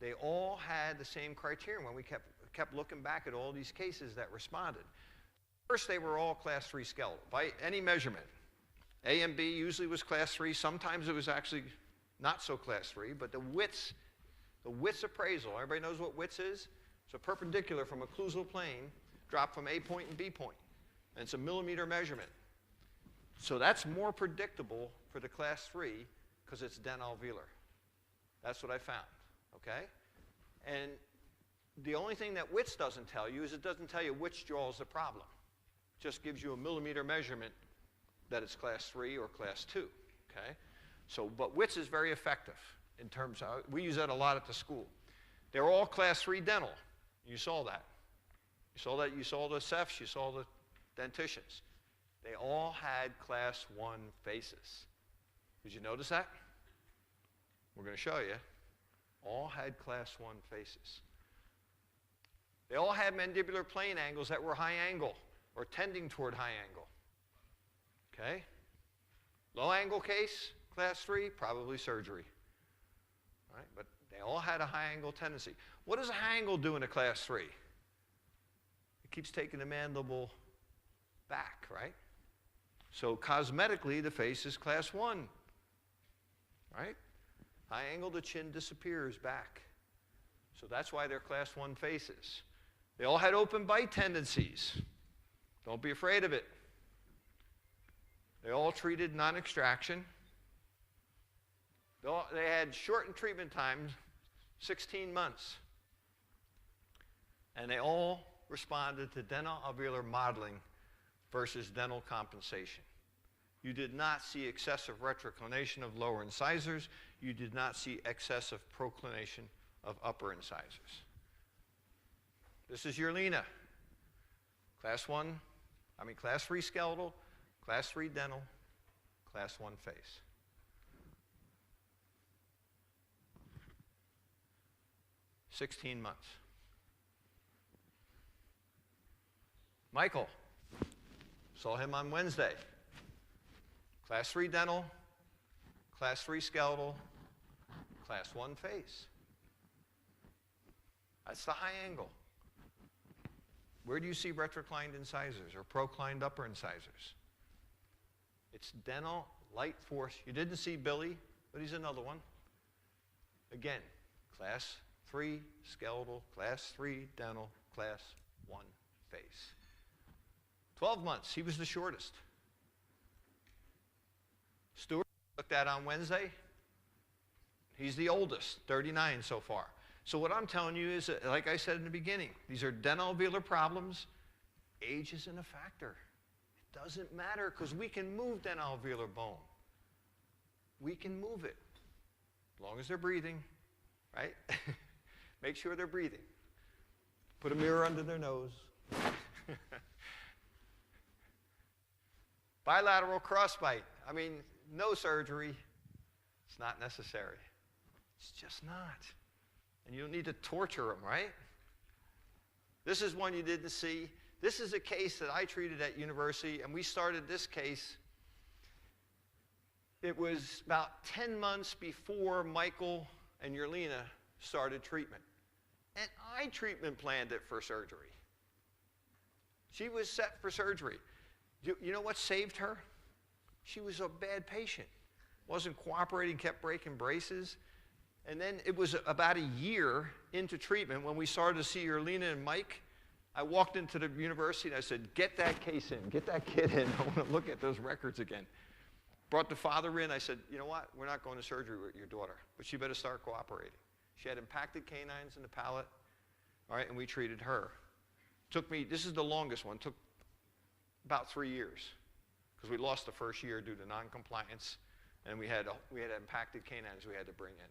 They all had the same criteria when we kept looking back at all these cases that responded. First, they were all class 3 skeletal by any measurement. A and B usually was class 3. Sometimes it was actually not so class 3, but the widths appraisal, everybody knows what widths is? It's a perpendicular from occlusal plane, drop from A point and B point. And it's a millimeter measurement. So that's more predictable for the class 3 because it's denalveolar. That's what I found, okay? And the only thing that widths doesn't tell you is it doesn't tell you which jaw is the problem. It just gives you a millimeter measurement that it's class 3 or class 2, okay? So, but widths is very effective in terms of, we use that a lot at the school. They're all class 3 dental. You saw that. You saw that, you saw the cephs, you saw the dentitions. They all had class 1 faces. Did you notice that? We're going to show you. All had class 1 faces. They all had mandibular plane angles that were high angle or tending toward high angle. Okay? Low angle case, class 3, probably surgery. All right? But they all had a high angle tendency. What does a high angle do in a class 3? It keeps taking the mandible back, right? So cosmetically, the face is class 1, right? High angle, the chin disappears back. So that's why they're class 1 faces. They all had open bite tendencies. Don't be afraid of it. They all treated non-extraction. They had shortened treatment times, 16 months. And they all responded to dental alveolar modeling versus dental compensation. You did not see excessive retroclination of lower incisors. You did not see excessive proclination of upper incisors. This is your Lena. Class 3 skeletal, Class 3 dental, Class 1 face. "16 months. Michael, saw him on Wednesday. Class 3 dental, Class 3 skeletal, Class 1 face. That's the high angle. Where do you see retroclined incisors or proclined upper incisors? It's dental light force. You didn't see Billy, but he's another one. Again, Class 3 skeletal, Class 3 dental, Class 1 face. 12 months, he was the shortest. Stuart looked at on Wednesday. He's the oldest, 39 so far. So what I'm telling you is, like I said in the beginning, these are dental alveolar problems. Age isn't a factor. It doesn't matter because we can move dental alveolar bone. We can move it as long as they're breathing, right? Make sure they're breathing. Put a mirror under their nose. Bilateral crossbite. I mean, no surgery. It's not necessary. It's just not. And you don't need to torture them, right? This is one you didn't see. This is a case that I treated at university, and we started this case. It was about 10 months before Michael and Yerlina started treatment. And I treatment planned it for surgery. She was set for surgery. You know what saved her? She was a bad patient. Wasn't cooperating, kept breaking braces. And then it was about a year into treatment when we started to see Yerlina and Mike. I walked into the university and I said, get that case in, get that kid in. I want to look at those records again. Brought the father in. I said, you know what? We're not going to surgery with your daughter, but she better start cooperating. She had impacted canines in the palate, all right, and we treated her. Took me, this is the longest one, took about 3 years because we lost the first year due to noncompliance, and we had impacted canines we had to bring in.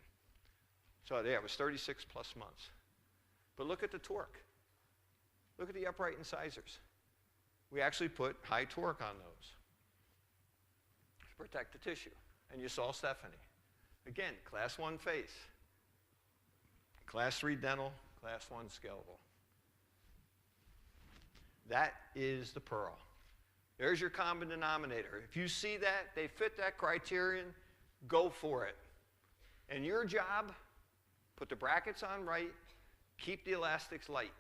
So yeah, it was 36 plus months. But look at the torque. Look at the upright incisors. We actually put high torque on those to protect the tissue. And you saw Stephanie. Again, Class 1 face. Class 3 dental, Class 1 skeletal. That is the pearl. There's your common denominator. If you see that, they fit that criterion, go for it. And your job, put the brackets on right, keep the elastics light.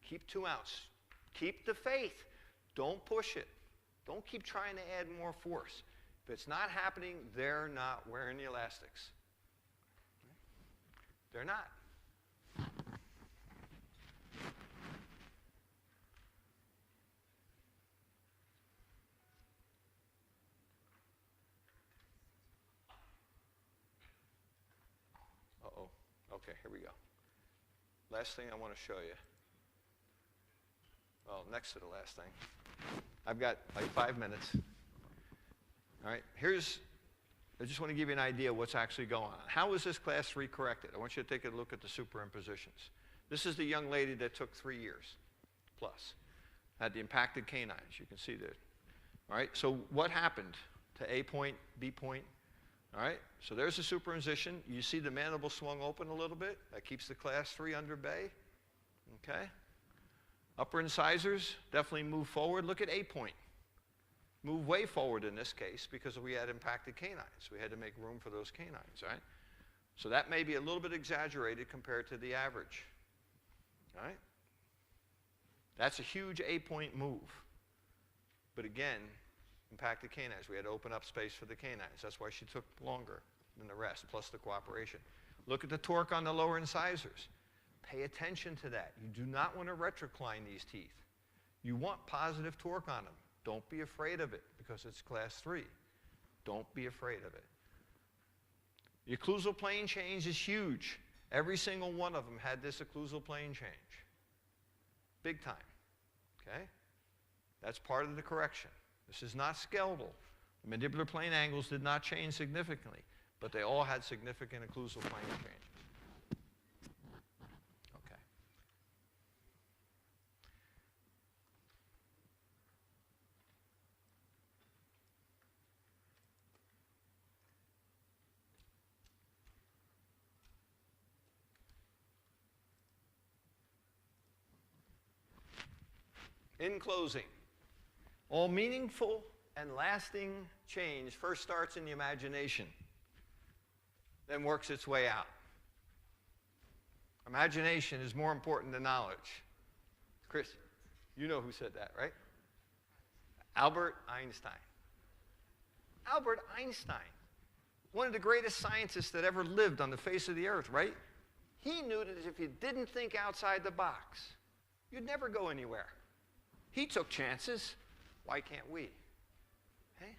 Keep 2 ounce. Keep the faith. Don't push it. Don't keep trying to add more force. If it's not happening, they're not wearing the elastics. They're not. Uh-oh. Okay, here we go. Last thing I want to show you. Well, next to the last thing. I've got like 5 minutes. All right, I just want to give you an idea of what's actually going on. How was this Class 3 corrected? I want you to take a look at the superimpositions. This is the young lady that took 3 years plus. Had the impacted canines, you can see that. All right, so what happened to A point, B point? All right, so there's the superimposition. You see the mandible swung open a little bit. That keeps the Class 3 under bay. Okay. Upper incisors definitely move forward. Look at A point. Move way forward in this case because we had impacted canines. We had to make room for those canines, right? So that may be a little bit exaggerated compared to the average, all right? That's a huge A point move. But again, impacted canines. We had to open up space for the canines. That's why she took longer than the rest, plus the cooperation. Look at the torque on the lower incisors. Pay attention to that. You do not want to retrocline these teeth. You want positive torque on them. Don't be afraid of it because it's Class 3. Don't be afraid of it. The occlusal plane change is huge. Every single one of them had this occlusal plane change. Big time. Okay? That's part of the correction. This is not skeletal. The mandibular plane angles did not change significantly, but they all had significant occlusal plane changes. Okay. In closing, all meaningful and lasting change first starts in the imagination, then works its way out. Imagination is more important than knowledge. Chris, you know who said that, right? Albert Einstein. Albert Einstein, one of the greatest scientists that ever lived on the face of the earth, right? He knew that if you didn't think outside the box, you'd never go anywhere. He took chances. Why can't we? Okay?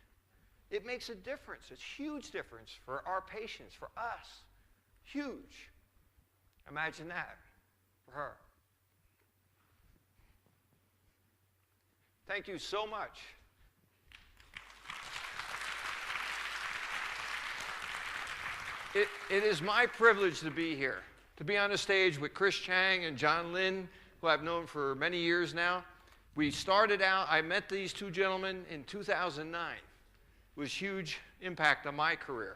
It makes a difference. It's a huge difference for our patients, for us. Huge. Imagine that for her. Thank you so much. It is my privilege to be here, to be on the stage with Chris Chang and John Lin, who I've known for many years now. We started out, I met these two gentlemen in 2009. It was huge impact on my career.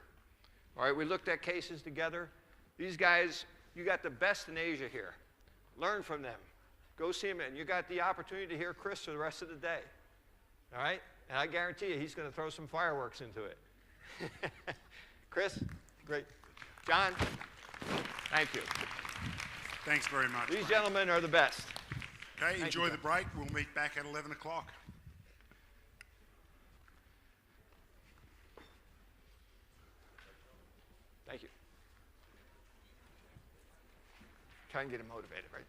All right, we looked at cases together. These guys, you got the best in Asia here. Learn from them. Go see them, and you got the opportunity to hear Chris for the rest of the day. All right? And I guarantee you he's going to throw some fireworks into it. Chris, great. John, thank you. Thanks very much. These gentlemen are the best. Okay, enjoy the break. We'll meet back at 11 o'clock. Thank you. Try and get him motivated, right?